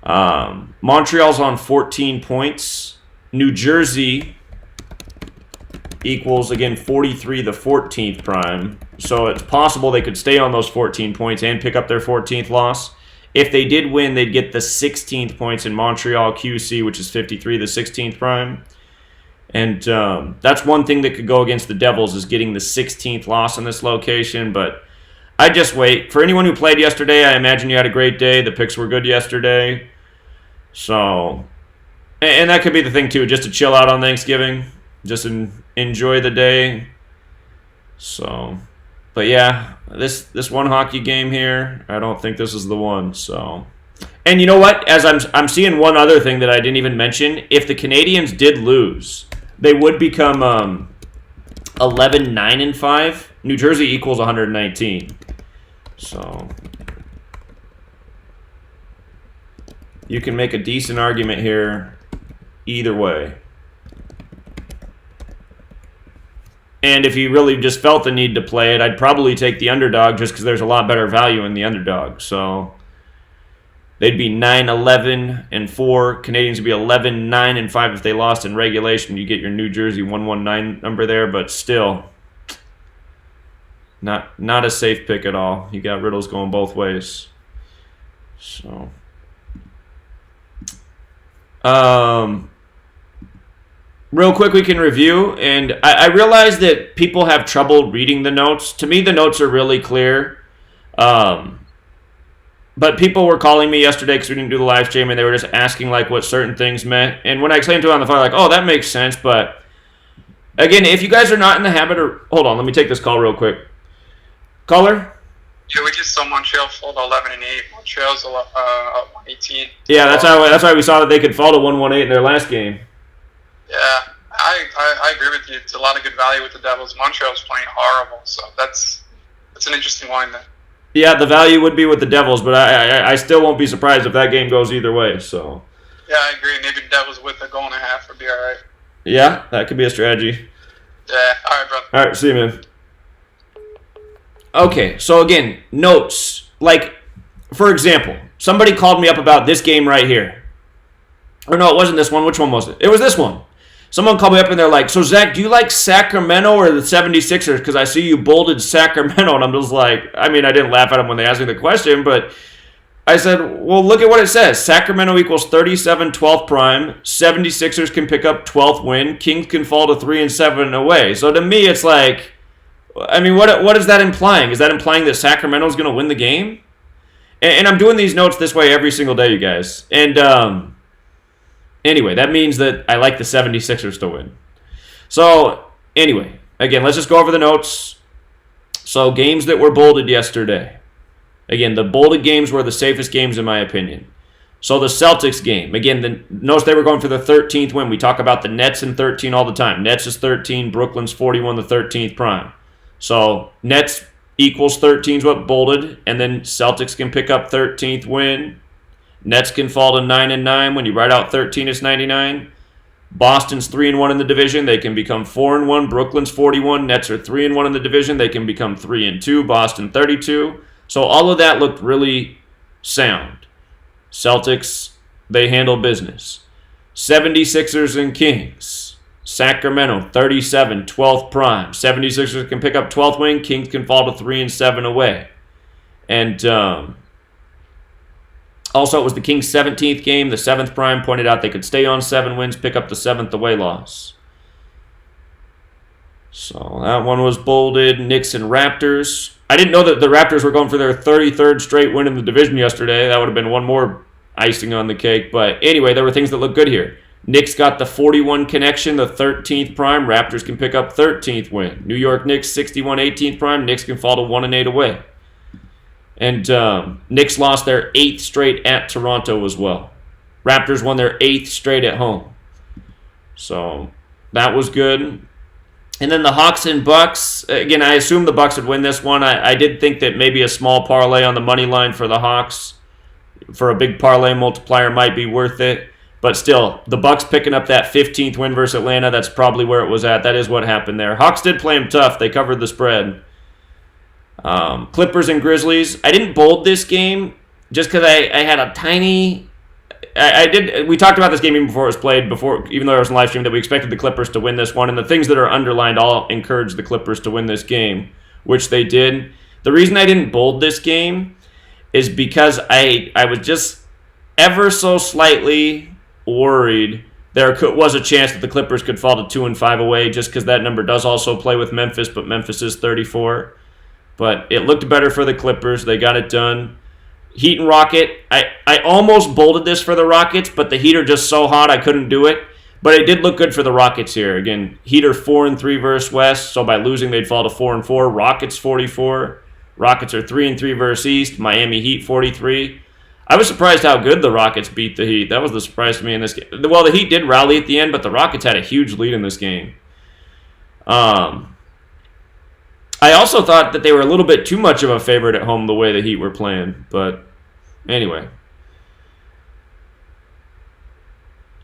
Montreal's on 14 points. New Jersey equals, again, 43, the 14th prime. So it's possible they could stay on those 14 points and pick up their 14th loss. If they did win, they'd get the 16th points in Montreal QC, which is 53, the 16th prime. And that's one thing that could go against the Devils is getting the 16th loss in this location. But I just wait. For anyone who played yesterday, I imagine you had a great day. The picks were good yesterday. So, and that could be the thing too, just to chill out on Thanksgiving. Just enjoy the day. So, but yeah, this one hockey game here, I don't think this is the one. So, and you know what? As I'm seeing one other thing that I didn't even mention. If the Canadians did lose, they would become 11-9-5. New Jersey equals 119. So you can make a decent argument here either way. And if you really just felt the need to play it, I'd probably take the underdog just because there's a lot better value in the underdog. So they'd be 9-11-4. Canadians would be 11-9-5 if they lost in regulation. You get your New Jersey 119 number there, but still not a safe pick at all. You got riddles going both ways. So real quick, we can review, and I realize that people have trouble reading the notes. To me, the notes are really clear. But people were calling me yesterday because we didn't do the live stream, and they were just asking like what certain things meant. And when I explained to them on the phone, like, oh, that makes sense. But again, if you guys are not in the habit of... Hold on, let me take this call real quick. Caller? Yeah, we just saw Montreal fall to 11-8. Montreal's up 18. Yeah, that's why we saw that they could fall to 1-18 in their last game. Yeah, I agree with you. It's a lot of good value with the Devils. Montreal's playing horrible, so that's an interesting line there. Yeah, the value would be with the Devils, but I still won't be surprised if that game goes either way. So. Yeah, I agree. Maybe the Devils with a goal and a half would be all right. Yeah, that could be a strategy. Yeah, all right, brother. All right, see you, man. Okay, so again, notes. Like, for example, somebody called me up about this game right here. Or no, it wasn't this one. Which one was it? It was this one. Someone called me up and they're like, so Zach, do you like Sacramento or the 76ers? Because I see you bolded Sacramento. And I'm just like, I mean, I didn't laugh at them when they asked me the question, but I said, well, look at what it says. Sacramento equals 37 12th prime. 76ers can pick up 12th win. Kings can fall to 3-7 away. So to me, it's like, I mean, what is that implying? Is that implying that Sacramento's going to win the game? And I'm doing these notes this way every single day, you guys. And anyway, that means that I like the 76ers to win. So, anyway, again, let's just go over the notes. So, games that were bolded yesterday. Again, the bolded games were the safest games in my opinion. So, the Celtics game. Again, notice they were going for the 13th win. We talk about the Nets in 13 all the time. Nets is 13, Brooklyn's 41, the 13th prime. So, Nets equals 13 is what bolded, and then Celtics can pick up 13th win. Nets can fall to 9-9. When you write out 13, it's 99. Boston's 3-1 in the division. They can become 4-1. Brooklyn's 41. Nets are 3-1 in the division. They can become 3-2. Boston 32. So all of that looked really sound. Celtics, they handle business. 76ers and Kings. Sacramento 37, 12th prime. 76ers can pick up 12th win. Kings can fall to 3-7 away. And also, it was the Kings' 17th game. The 7th prime pointed out they could stay on 7 wins, pick up the 7th away loss. So that one was bolded. Knicks and Raptors. I didn't know that the Raptors were going for their 33rd straight win in the division yesterday. That would have been one more icing on the cake. But anyway, there were things that looked good here. Knicks got the 41 connection, the 13th prime. Raptors can pick up 13th win. New York Knicks 61 18th prime. Knicks can fall to 1-8 away. And Knicks lost their 8th straight at Toronto as well. Raptors won their 8th straight at home. So that was good. And then the Hawks and Bucks. Again, I assumed the Bucks would win this one. I did think that maybe a small parlay on the money line for the Hawks for a big parlay multiplier might be worth it. But still, the Bucks picking up that 15th win versus Atlanta, that's probably where it was at. That is what happened there. Hawks did play them tough. They covered the spread. Clippers and Grizzlies. I didn't bold this game just because I had a tiny... We talked about this game even before it was played, even though it was in live stream, that we expected the Clippers to win this one. And the things that are underlined all encourage the Clippers to win this game, which they did. The reason I didn't bold this game is because I was just ever so slightly worried there was a chance that the Clippers could fall to 2-5 away, just because that number does also play with Memphis, but Memphis is 34. But it looked better for the Clippers. They got it done. Heat and Rocket. I almost bolded this for the Rockets, but the Heat are just so hot I couldn't do it. But it did look good for the Rockets here. Again, Heat are 4-3 versus West, so by losing they'd fall to 4-4. Rockets 44. Rockets are 3-3 versus East. Miami Heat 43. I was surprised how good the Rockets beat the Heat. That was the surprise to me in this game. Well, the Heat did rally at the end, but the Rockets had a huge lead in this game. I also thought that they were a little bit too much of a favorite at home the way the Heat were playing. But anyway.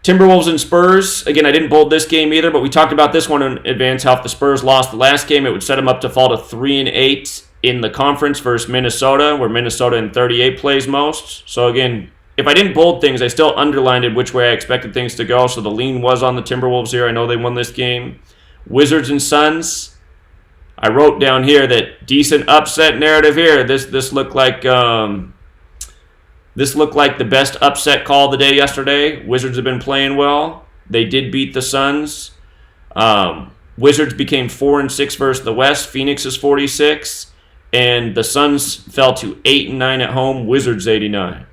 Timberwolves and Spurs. Again, I didn't bold this game either, but we talked about this one in advance. How if the Spurs lost the last game, it would set them up to fall to 3-8 in the conference versus Minnesota, where Minnesota in 38 plays most. So again, if I didn't bold things, I still underlined it which way I expected things to go. So the lean was on the Timberwolves here. I know they won this game. Wizards and Suns. I wrote down here that decent upset narrative here. This looked like the best upset call of the day yesterday. Wizards have been playing well. They did beat the Suns. Wizards became 4-6 versus the West. Phoenix is 46, and the Suns fell to 8-9 at home. Wizards 89.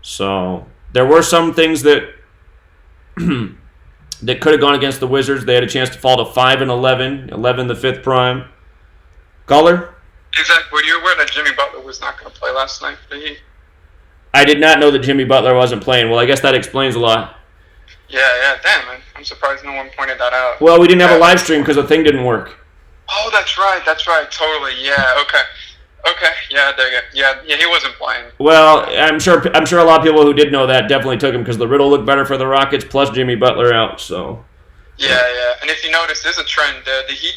So there were some things that that could have gone against the Wizards. They had a chance to fall to 5-11, 11 the fifth prime. Caller? Exactly. Were you aware that Jimmy Butler was not going to play last night for the Heat? I did not know that Jimmy Butler wasn't playing. Well, I guess that explains a lot. Yeah. Damn, man. I'm surprised no one pointed that out. Well, we didn't have a live stream because the thing didn't work. Oh, that's right. Totally. Yeah. Okay. Yeah. There you go. Yeah. He wasn't playing. Well, I'm sure a lot of people who did know that definitely took him because the riddle looked better for the Rockets plus Jimmy Butler out. So. Yeah. And if you notice, there's a trend. The Heat,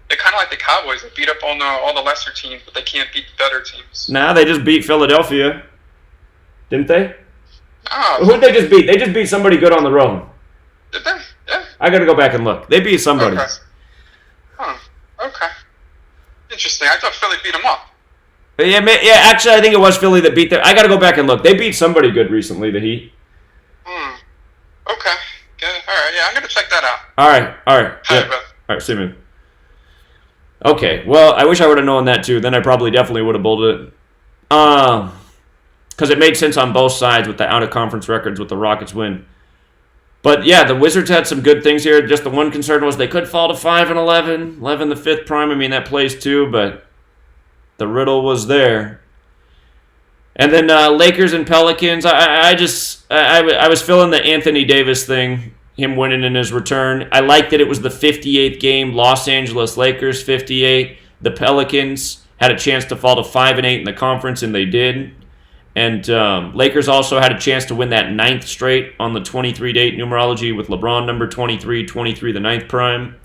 they're kind of like the Cowboys. They beat up on all the lesser teams, but they can't beat the better teams. Nah, they just beat Philadelphia. Didn't they? Oh. Who'd they just beat? They just beat somebody good on the road. Did they? Yeah. I got to go back and look. They beat somebody. Okay. Huh. Okay. Interesting. I thought Philly beat them up. Yeah, actually, I think it was Philly that beat them. I got to go back and look. They beat somebody good recently, the Heat. Okay. Good. All right. Yeah, I'm going to check that out. All right. Hi, Yeah. brother. All right, see you, man. Okay, well, I wish I would have known that, too. Then I probably definitely would have bolded it. Because it made sense on both sides with the out-of-conference records with the Rockets win. But, yeah, the Wizards had some good things here. Just the one concern was they could fall to 5-11, 11 the fifth prime. I mean, that plays, too, but the riddle was there. And then Lakers and Pelicans, I was feeling the Anthony Davis thing, him winning in his return. I liked that it was the 58th game, Los Angeles Lakers 58. The Pelicans had a chance to fall to 5-8 in the conference, and they did. And Lakers also had a chance to win that 9th straight on the 23-date numerology with LeBron number 23 the 9th prime.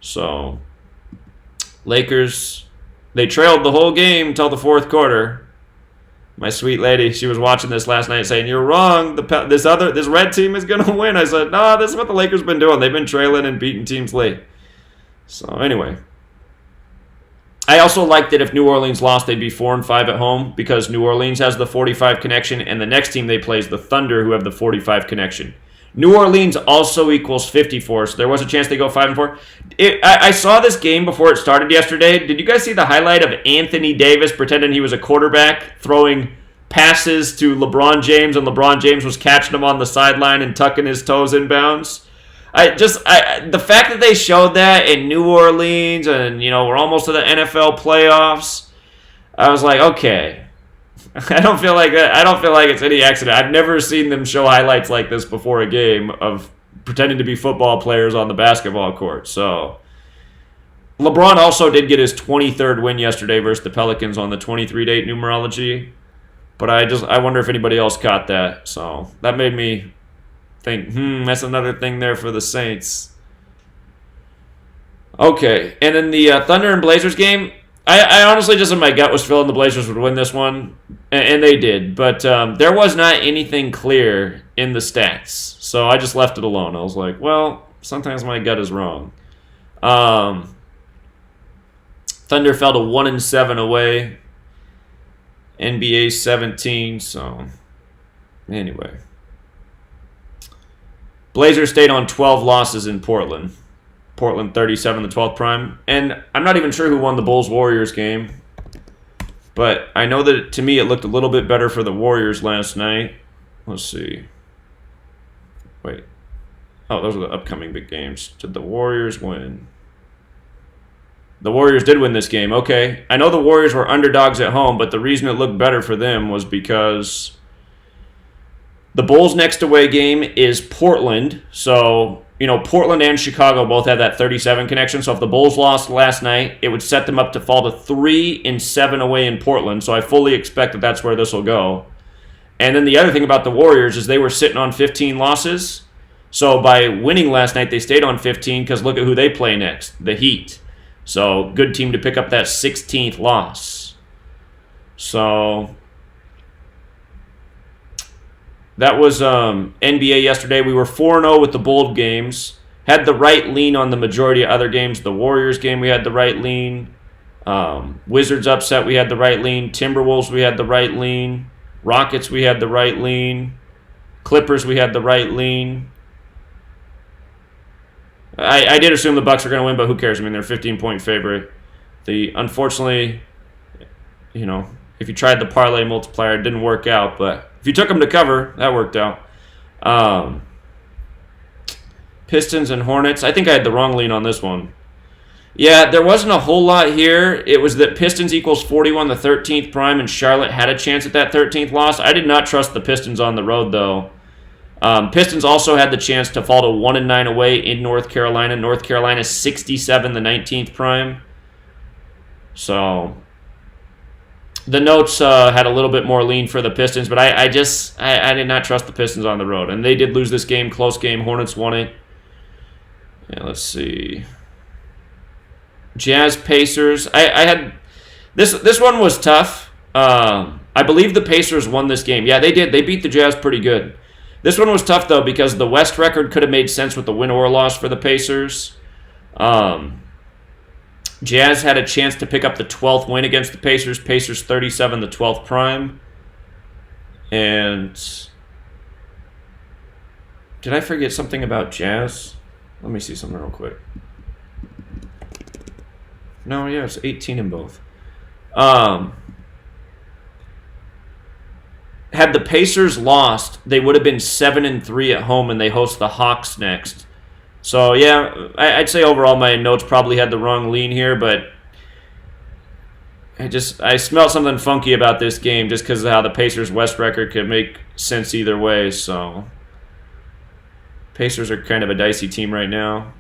So, Lakers, they trailed the whole game until the fourth quarter. My sweet lady, she was watching this last night saying, "You're wrong. This red team is going to win." I said, "No, this is what the Lakers been doing. They've been trailing and beating teams late." So anyway, I also liked that if New Orleans lost, they'd be 4-5 at home because New Orleans has the 45 connection, and the next team they play is the Thunder, who have the 45 connection. New Orleans also equals 54, so there was a chance they go 5-4. I saw this game before it started yesterday. Did you guys see the highlight of Anthony Davis pretending he was a quarterback, throwing passes to LeBron James, and LeBron James was catching him on the sideline and tucking his toes in bounds? The fact that they showed that in New Orleans, and we're almost to the NFL playoffs, I was like, okay. I don't feel like it's any accident. I've never seen them show highlights like this before a game of pretending to be football players on the basketball court. So LeBron also did get his 23rd win yesterday versus the Pelicans on the 23-date numerology. But I wonder if anybody else caught that. So that made me think, that's another thing there for the Saints. Okay, and then the Thunder and Blazers game, I honestly just in my gut was feeling the Blazers would win this one, and they did. But there was not anything clear in the stats, so I just left it alone. I was like, well, sometimes my gut is wrong. Thunder fell to 1-7 away. NBA 17, so anyway. Blazers stayed on 12 losses in Portland. Portland 37, the 12th prime. And I'm not even sure who won the Bulls-Warriors game. But I know that, to me, it looked a little bit better for the Warriors last night. Let's see. Wait. Oh, those are the upcoming big games. Did the Warriors win? The Warriors did win this game. Okay. I know the Warriors were underdogs at home, but the reason it looked better for them was because the Bulls' next away game is Portland. So, Portland and Chicago both have that 37 connection. So if the Bulls lost last night, it would set them up to fall to 3-7 away in Portland. So I fully expect that that's where this will go. And then the other thing about the Warriors is they were sitting on 15 losses. So by winning last night, they stayed on 15 because look at who they play next, the Heat. So good team to pick up that 16th loss. So that was NBA yesterday. We were 4-0 with the bold games. Had the right lean on the majority of other games. The Warriors game, we had the right lean. Wizards upset, we had the right lean. Timberwolves, we had the right lean. Rockets, we had the right lean. Clippers, we had the right lean. I did assume the Bucks were going to win, but who cares? I mean, they're a 15-point favorite. Unfortunately, if you tried the parlay multiplier, it didn't work out. But if you took them to cover, that worked out. Pistons and Hornets. I think I had the wrong lean on this one. Yeah, there wasn't a whole lot here. It was that Pistons equals 41 the 13th prime, and Charlotte had a chance at that 13th loss. I did not trust the Pistons on the road, though. Pistons also had the chance to fall to 1-9 away in North Carolina. North Carolina 67 the 19th prime. So the notes had a little bit more lean for the Pistons, but I did not trust the Pistons on the road. And they did lose this game, close game. Hornets won it. Yeah, let's see. Jazz Pacers. I had this one was tough. I believe the Pacers won this game. Yeah, they did. They beat the Jazz pretty good. This one was tough though because the West record could have made sense with the win or loss for the Pacers. Jazz had a chance to pick up the 12th win against the Pacers. Pacers 37 the 12th prime. And did I forget something about Jazz? Let me see something real quick. No, yeah, it's 18 in both. Had the Pacers lost, they would have been 7-3 at home, and they host the Hawks next. So yeah, I'd say overall my notes probably had the wrong lean here, but I smelled something funky about this game just because of how the Pacers West record could make sense either way. So Pacers are kind of a dicey team right now.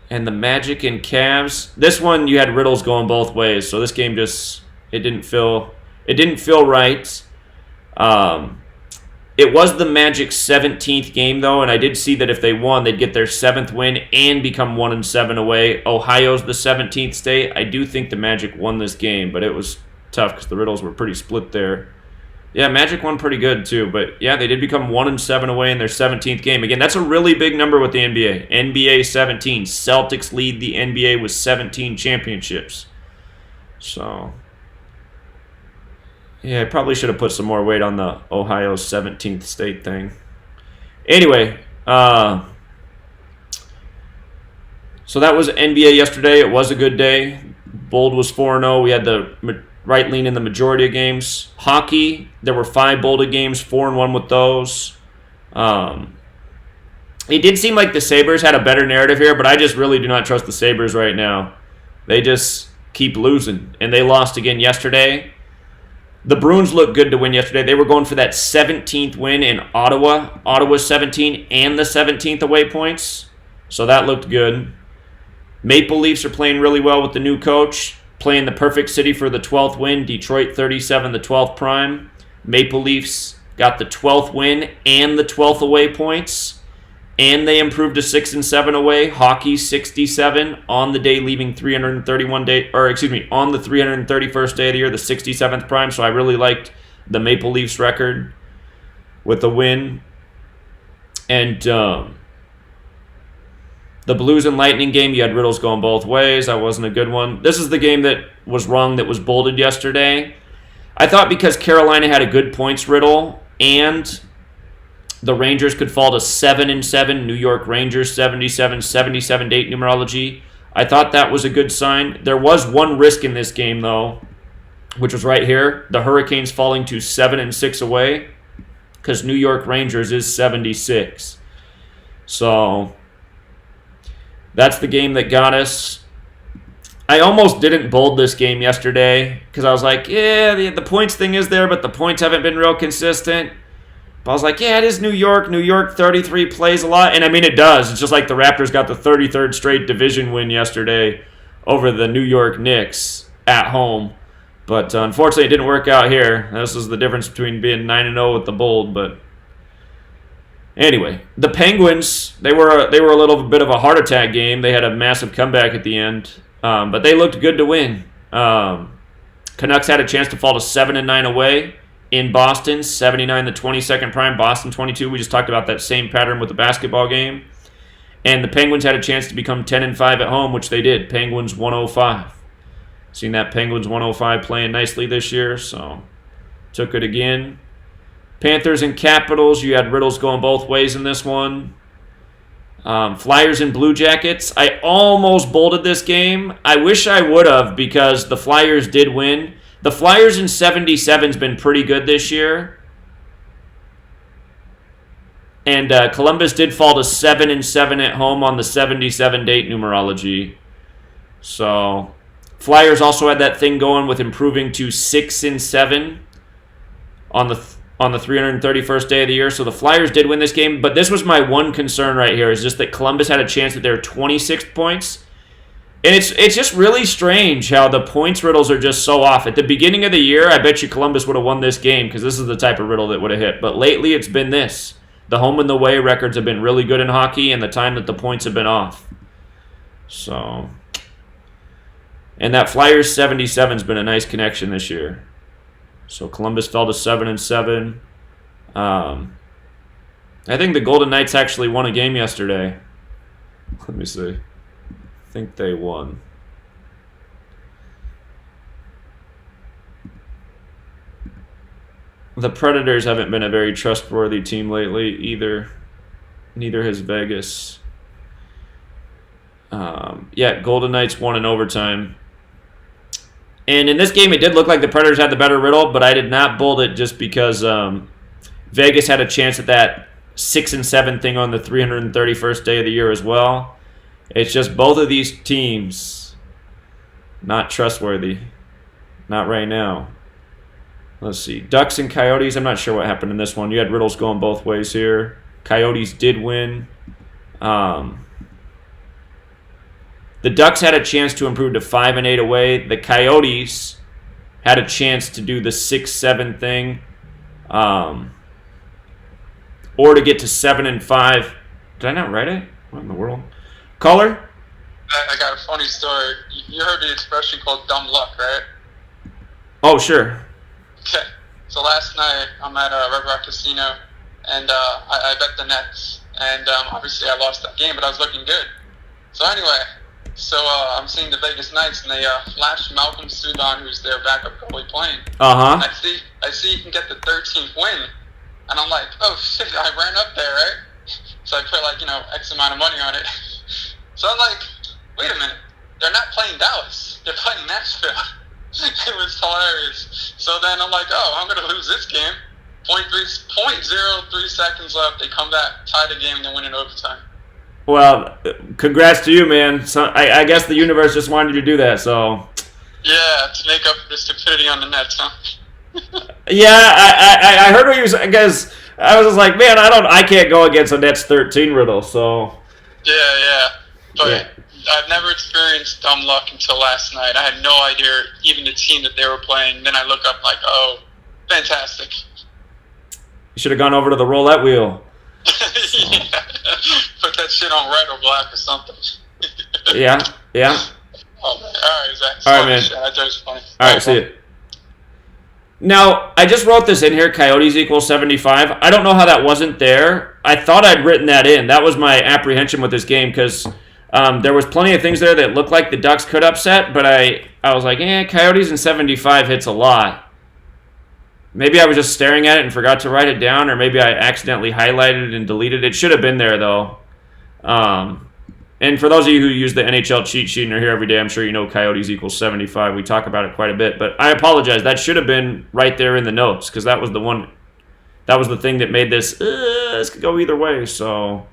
And the Magic and Cavs. This one you had riddles going both ways, so this game it didn't feel right. It was the Magic's 17th game though, and I did see that if they won, they'd get their 7th win and become 1-7 away. Ohio's the 17th state. I do think the Magic won this game, but it was tough because the riddles were pretty split there. Yeah, Magic won pretty good too, but yeah, they did become 1-7 away in their 17th game. Again, that's a really big number with the NBA. NBA 17. Celtics lead the NBA with 17 championships. So, yeah, I probably should have put some more weight on the Ohio 17th state thing. Anyway, so that was NBA yesterday. It was a good day. Bold was 4-0. We had the right lean in the majority of games. Hockey, there were 5 bolded games, 4-1 with those. It did seem like the Sabres had a better narrative here, but I just really do not trust the Sabres right now. They just keep losing, and they lost again yesterday. The Bruins looked good to win yesterday. They were going for that 17th win in Ottawa. Ottawa's 17 and the 17th away points, so that looked good. Maple Leafs are playing really well with the new coach. Playing the perfect city for the 12th win. Detroit 37, the 12th prime. Maple Leafs got the 12th win and the 12th away points. And they improved to 6-7 away. Hockey 67 on the day leaving on the 331st day of the year, the 67th prime. So I really liked the Maple Leafs record with the win. And the Blues and Lightning game, you had riddles going both ways. That wasn't a good one. This is the game that was wrong that was bolded yesterday. I thought because Carolina had a good points riddle and the Rangers could fall to 7-7, New York Rangers 77 date numerology, I thought that was a good sign. There was one risk in this game, though, which was right here. The Hurricanes falling to 7-6 away because New York Rangers is 76. So that's the game that got us. I almost didn't bold this game yesterday because I was like, yeah, the points thing is there, but the points haven't been real consistent. But I was like, yeah, it is New York. New York 33 plays a lot. And I mean, it does. It's just like the Raptors got the 33rd straight division win yesterday over the New York Knicks at home. But unfortunately, it didn't work out here. This is the difference between being 9-0 with the Bold. But anyway, the Penguins, they were a little bit of a heart attack game. They had a massive comeback at the end, but they looked good to win. Canucks had a chance to fall to 7-9 away in Boston, 79 the 22nd prime, Boston 22. We just talked about that same pattern with the basketball game. And the Penguins had a chance to become 10-5 at home, which they did. Penguins 105. Seen that Penguins 105 playing nicely this year, so took it again. Panthers and Capitals, you had riddles going both ways in this one. Flyers and Blue Jackets, I almost bolted this game. I wish I would have because the Flyers did win. The Flyers in 77's been pretty good this year. And Columbus did fall to 7-7 at home on the 77 date numerology. So Flyers also had that thing going with improving to 6-7 on the 331st day of the year. So the Flyers did win this game, but this was my one concern right here is just that Columbus had a chance that they're 26 points. And it's just really strange how the points riddles are just so off. At the beginning of the year, I bet you Columbus would have won this game because this is the type of riddle that would have hit. But lately, it's been this. The home and the away records have been really good in hockey, and the time that the points have been off. So, and that Flyers 77's been a nice connection this year. So Columbus fell to 7-7. I think the Golden Knights actually won a game yesterday. Let me see. I think they won. The Predators haven't been a very trustworthy team lately either. Neither has Vegas. Yeah, Golden Knights won in overtime. And in this game, it did look like the Predators had the better riddle, but I did not bold it just because Vegas had a chance at that 6-7 thing on the 331st day of the year as well. It's just both of these teams not trustworthy. Not right now. Let's see. Ducks and Coyotes. I'm not sure what happened in this one. You had riddles going both ways here. Coyotes did win. The Ducks had a chance to improve to 5-8 away. The Coyotes had a chance to do the 6-7 thing, or to get to 7-5. Did I not write it? What in the world? Caller? I got a funny story. You heard the expression called dumb luck, right? Oh, sure. Okay. So last night, I'm at Red Rock Casino, and I bet the Nets. And obviously I lost that game, but I was looking good. So anyway, I'm seeing the Vegas Knights, and they flash Malcolm Subban, who's their backup goalie, playing. Uh-huh. I see he can get the 13th win, and I'm like, oh shit, I ran up there, right? So I put X amount of money on it. So I'm like, wait a minute, they're not playing Dallas, they're playing Nashville. It was hilarious. So then I'm like, oh, I'm gonna lose this game. 0.03 seconds left. They come back, tie the game, and they win in overtime. Well, congrats to you, man. So I guess the universe just wanted you to do that, so. Yeah, to make up for the stupidity on the Nets, huh? Yeah, I heard what you said, because I was just like, man, I can't go against a Nets 13 riddle, so. Yeah. But yeah. I've never experienced dumb luck until last night. I had no idea even the team that they were playing. Then I look up like, oh, fantastic. You should have gone over to the roulette wheel. Yeah. Put that shit on red or black or something. Yeah. Oh, man. All right, Zach. All right, man. Shit. I thought it was funny. All right, see you. Now, I just wrote this in here, Coyotes equals 75. I don't know how that wasn't there. I thought I'd written that in. That was my apprehension with this game, because there was plenty of things there that looked like the Ducks could upset, but I was like, Coyotes in 75 hits a lot. Maybe I was just staring at it and forgot to write it down, or maybe I accidentally highlighted it and deleted it. It should have been there, though. And for those of you who use the NHL cheat sheet and are here every day, I'm sure you know Coyotes equals 75. We talk about it quite a bit, but I apologize. That should have been right there in the notes, because that was the one. That was the thing that made this. This could go either way. So,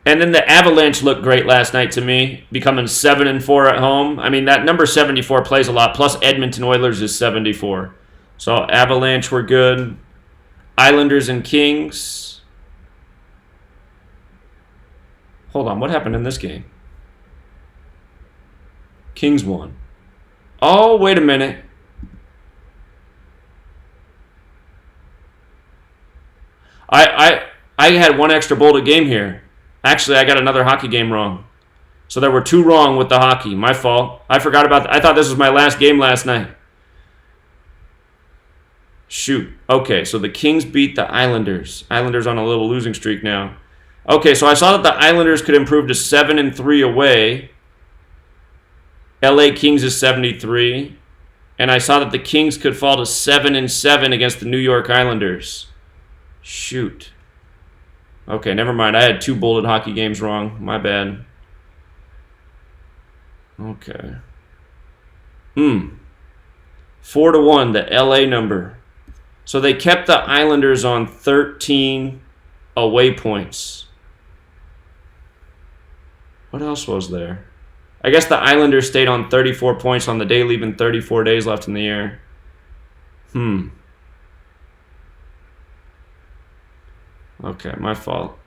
and then the Avalanche looked great last night to me, becoming 7-4 at home. I mean, that number 74 plays a lot. Plus, Edmonton Oilers is 74. So Avalanche were good. Islanders and Kings. Hold on, what happened in this game? Kings won. Oh, wait a minute. I had one extra bolded game here. Actually, I got another hockey game wrong. So there were 2 wrong with the hockey. My fault. I forgot about that. I thought this was my last game last night. Shoot. Okay, so the Kings beat the Islanders. Islanders on a little losing streak now. Okay, so I saw that the Islanders could improve to 7-3 away. LA Kings is 73. And I saw that the Kings could fall to 7-7 against the New York Islanders. Shoot. Okay, never mind. I had 2 bolded hockey games wrong. My bad. Okay. 4-1, the LA number. So they kept the Islanders on 13 away points. What else was there? I guess the Islanders stayed on 34 points on the day, leaving 34 days left in the year. Okay, my fault.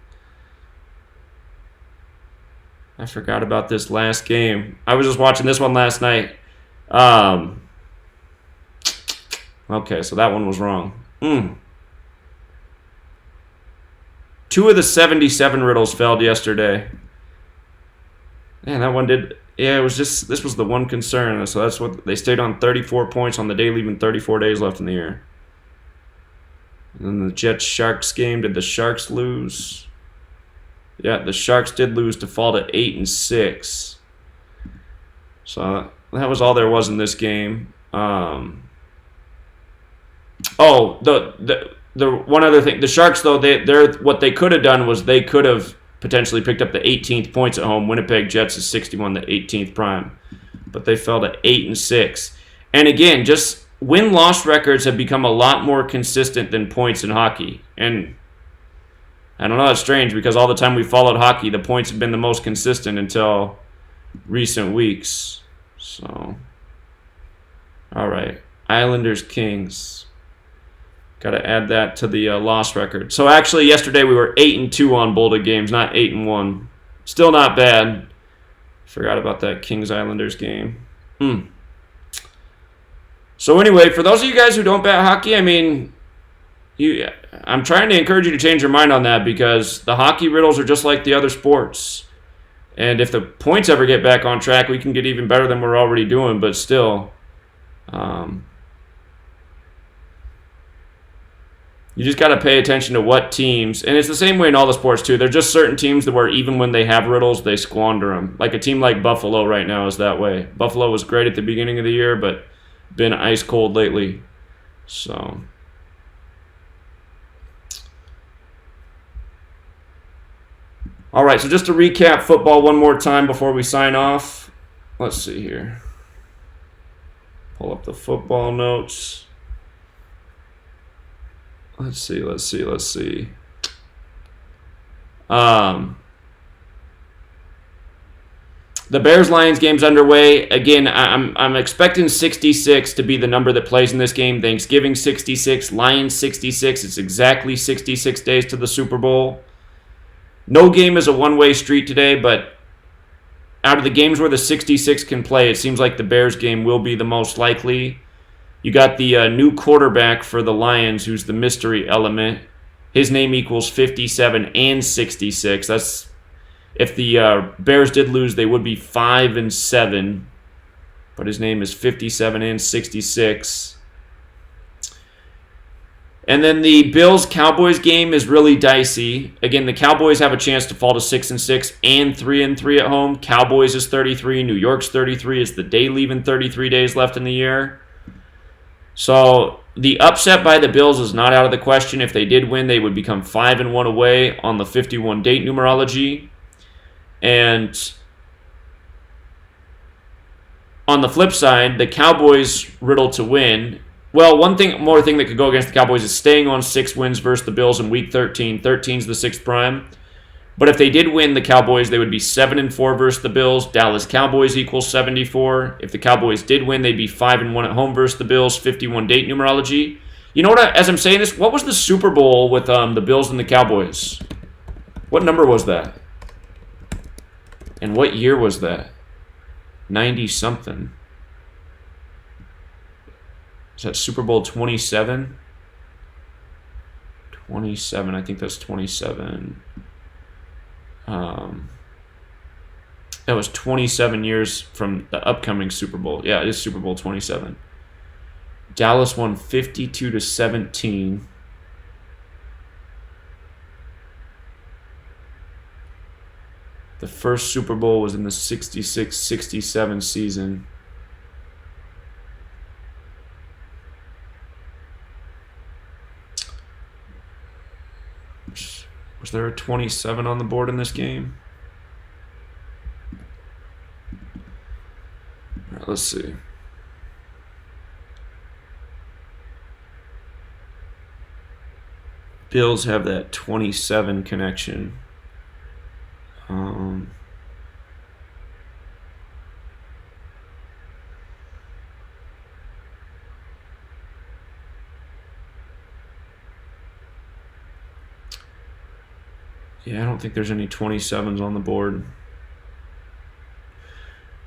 I forgot about this last game. I was just watching this one last night. Okay, so that one was wrong. 2 of the 77 riddles failed yesterday. Man, that one did. Yeah, it was just, this was the one concern. So that's what, they stayed on 34 points on the day, leaving 34 days left in the year. And then the Jets-Sharks game, did the Sharks lose? Yeah, the Sharks did lose to fall to 8-6. So that was all there was in this game. The one other thing, the Sharks though, they're what they could have done was they could have potentially picked up the 18th points at home. Winnipeg Jets is 61, the 18th prime, but they fell to 8-6. And again, just win-loss records have become a lot more consistent than points in hockey. And I don't know, it's strange because all the time we followed hockey, the points have been the most consistent until recent weeks. So, all right, Islanders Kings. Got to add that to the loss record. So actually, yesterday we were 8-2 on bolded games, not 8-1. Still not bad. Forgot about that Kings Islanders game. So anyway, for those of you guys who don't bet hockey, I mean, I'm trying to encourage you to change your mind on that because the hockey riddles are just like the other sports. And if the points ever get back on track, we can get even better than we're already doing. But still, you just got to pay attention to what teams, and it's the same way in all the sports too. There's just certain teams that where even when they have riddles, they squander them. Like a team like Buffalo right now is that way. Buffalo was great at the beginning of the year, but been ice cold lately. So, all right. So just to recap football one more time before we sign off. Let's see here. Pull up the football notes. Let's see. The Bears-Lions game's underway. Again, I'm expecting 66 to be the number that plays in this game. Thanksgiving 66, Lions 66. It's exactly 66 days to the Super Bowl. No game is a one-way street today, but out of the games where the 66 can play, it seems like the Bears game will be the most likely. You got the new quarterback for the Lions, who's the mystery element. His name equals 57 and 66. That's if the Bears did lose, they would be 5-7. But his name is 57 and 66. And then the Bills-Cowboys game is really dicey. Again, the Cowboys have a chance to fall to 6-6 and 3-3 at home. Cowboys is 33. New York's 33. It's the day leaving 33 days left in the year. So the upset by the Bills is not out of the question. If they did win, they would become 5-1 away on the 51 date numerology. And on the flip side, the Cowboys riddle to win. Well, one more thing that could go against the Cowboys is staying on 6 wins versus the Bills in Week 13. 13's the 6th prime. But if they did win the Cowboys, they would be 7-4 versus the Bills. Dallas Cowboys equals 74. If the Cowboys did win, they'd be 5-1 at home versus the Bills. 51 date numerology. You know what? As I'm saying this, what was the Super Bowl with the Bills and the Cowboys? What number was that? And what year was that? 90-something. Is that Super Bowl 27? 27, I think that's 27. That was 27 years from the upcoming Super Bowl. Yeah, it is Super Bowl 27. Dallas won 52-17. The first Super Bowl was in the 66-67 season. Was there a 27 on the board in this game? All right, let's see. Bills have that 27 connection. Yeah, I don't think there's any 27s on the board.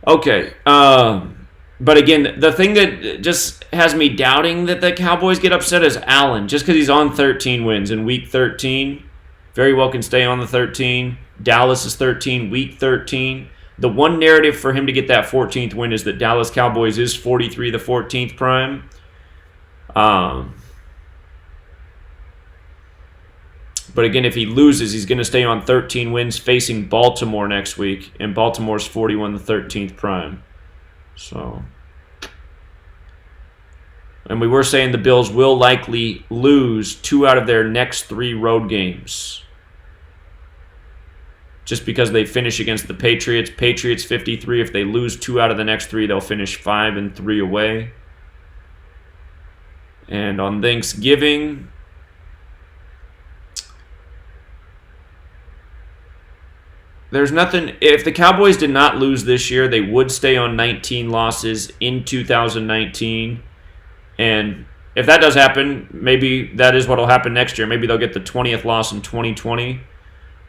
Okay. But again, the thing that just has me doubting that the Cowboys get upset is Allen, just because he's on 13 wins in Week 13. Very well can stay on the 13. Dallas is 13, Week 13. The one narrative for him to get that 14th win is that Dallas Cowboys is 43, the 14th prime. But again, if he loses, he's going to stay on 13 wins facing Baltimore next week. And Baltimore's 41, the 13th prime. So. And we were saying the Bills will likely lose 2 out of their next 3 road games. Just because they finish against the Patriots. Patriots 53. If they lose 2 out of the next 3, they'll finish 5-3 away. And on Thanksgiving, there's nothing. If the Cowboys did not lose this year, they would stay on 19 losses in 2019. And if that does happen, maybe that is what will happen next year. Maybe they'll get the 20th loss in 2020.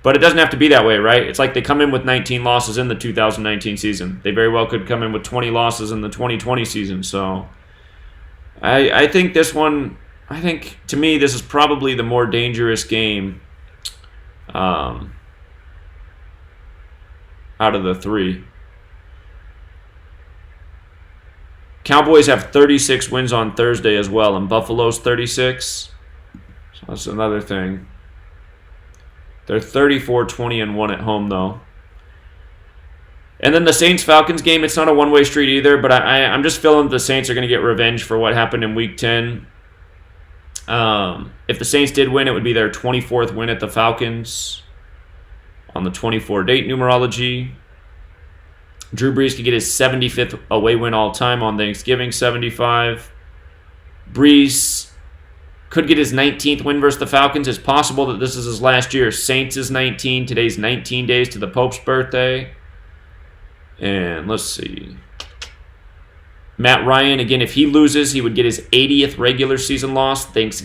But it doesn't have to be that way, right? It's like they come in with 19 losses in the 2019 season. They very well could come in with 20 losses in the 2020 season. So I think this one, to me, this is probably the more dangerous game out of the 3. Cowboys have 36 wins on Thursday as well, and Buffalo's 36. So that's another thing. They're 34-20-1 at home, though. And then the Saints-Falcons game, it's not a one-way street either, but I'm just feeling the Saints are going to get revenge for what happened in Week 10. If the Saints did win, it would be their 24th win at the Falcons on the 24-date numerology. Drew Brees could get his 75th away win all-time on Thanksgiving, 75. Brees could get his 19th win versus the Falcons. It's possible that this is his last year. Saints is 19. Today's 19 days to the Pope's birthday. And let's see. Matt Ryan, again, if he loses, he would get his 80th regular season loss. Saints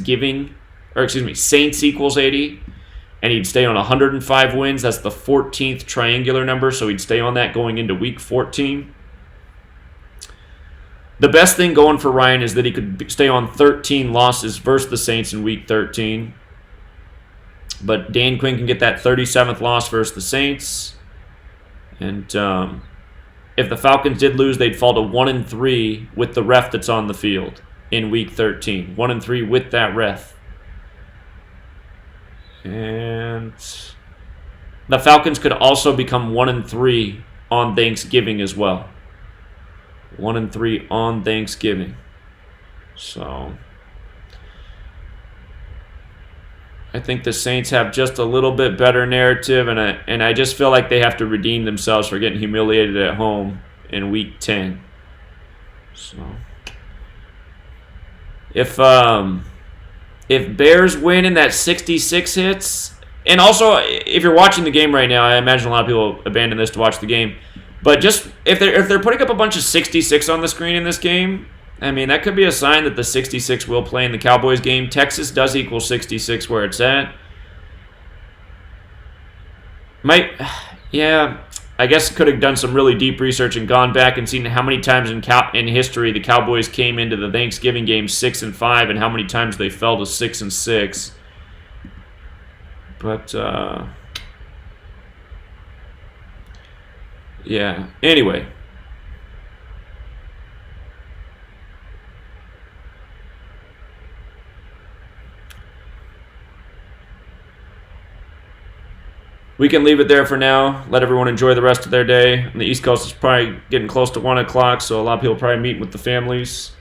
equals 80. And he'd stay on 105 wins. That's the 14th triangular number, so he'd stay on that going into Week 14. The best thing going for Ryan is that he could stay on 13 losses versus the Saints in Week 13. But Dan Quinn can get that 37th loss versus the Saints. And if the Falcons did lose, they'd fall to 1-3 with the ref that's on the field in Week 13. 1-3 with that ref. And the Falcons could also become 1-3 on Thanksgiving as well. 1-3 on Thanksgiving. So I think the Saints have just a little bit better narrative, and I just feel like they have to redeem themselves for getting humiliated at home in Week 10. So if Bears win and that 66 hits, and also if you're watching the game right now, I imagine a lot of people abandon this to watch the game. But just if they're putting up a bunch of 66 on the screen in this game, I mean, that could be a sign that the 66 will play in the Cowboys game. Texas does equal 66 where it's at. I guess could have done some really deep research and gone back and seen how many times in history the Cowboys came into the Thanksgiving game 6-5 and how many times they fell to 6-6. But yeah. Anyway. We can leave it there for now. Let everyone enjoy the rest of their day. On the East Coast, it's probably getting close to 1 o'clock, so a lot of people probably meeting with the families.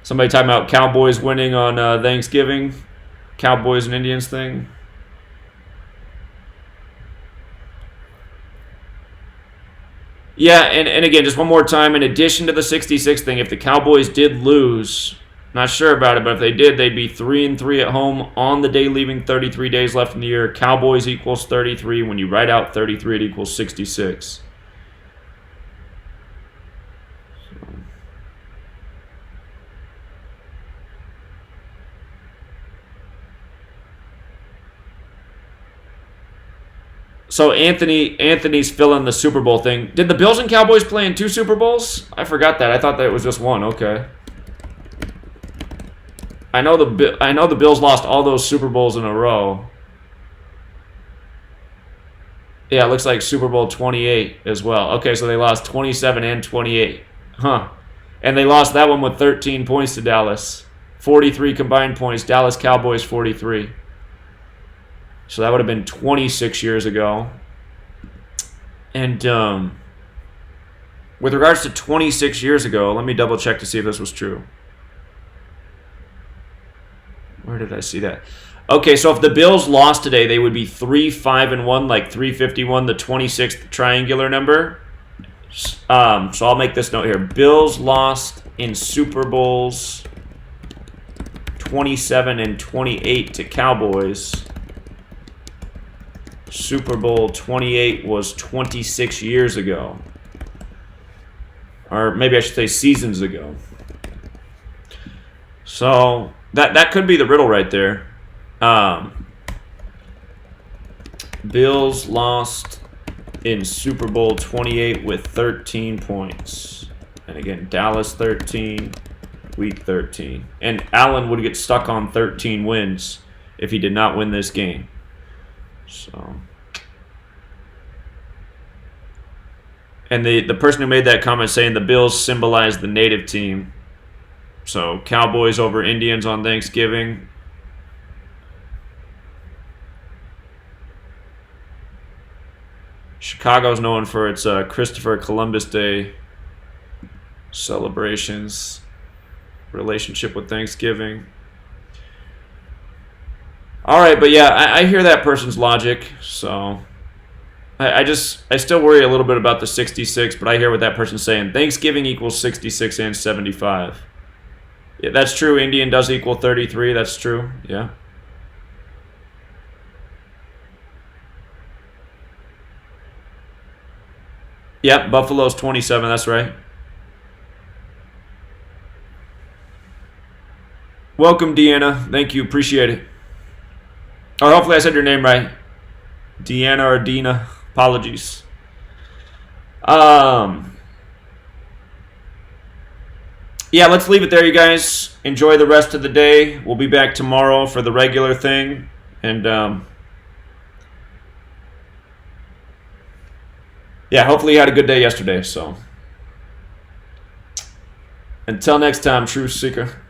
Somebody talking about Cowboys winning on Thanksgiving. Cowboys and Indians thing. Yeah, and again, just one more time, in addition to the 66 thing, if the Cowboys did lose, not sure about it, but if they did, they'd be 3-3 at home on the day leaving, 33 days left in the year. Cowboys equals 33. When you write out 33, it equals 66. So Anthony's filling the Super Bowl thing. Did the Bills and Cowboys play in 2 Super Bowls? I forgot that. I thought that it was just 1. Okay. I know the Bills lost all those Super Bowls in a row. Yeah, it looks like Super Bowl 28 as well. Okay, so they lost 27 and 28. Huh. And they lost that one with 13 points to Dallas. 43 combined points. Dallas Cowboys 43. So that would have been 26 years ago. And with regards to 26 years ago, let me double check to see if this was true. Where did I see that? Okay, so if the Bills lost today, they would be 3-5-1, like 351, the 26th triangular number. So I'll make this note here. Bills lost in Super Bowls 27 and 28 to Cowboys. Super Bowl 28 was 26 years ago. Or maybe I should say seasons ago. So that could be the riddle right there. Bills lost in Super Bowl 28 with 13 points. And again, Dallas 13, week 13. And Allen would get stuck on 13 wins if he did not win this game. So, and the person who made that comment saying the Bills symbolize the native team. So Cowboys over Indians on Thanksgiving. Chicago's known for its Christopher Columbus Day celebrations, relationship with Thanksgiving. All right, but yeah, I hear that person's logic, so I still worry a little bit about the 66, but I hear what that person's saying. Thanksgiving equals 66 and 75. Yeah, that's true. Indian does equal 33. That's true. Yeah. Yep, Buffalo's 27. That's right. Welcome, Deanna. Thank you. Appreciate it. Or hopefully I said your name right. Deanna or Dina. Apologies. Yeah, let's leave it there, you guys. Enjoy the rest of the day. We'll be back tomorrow for the regular thing. And, yeah, hopefully you had a good day yesterday. So, until next time, Truth Seeker.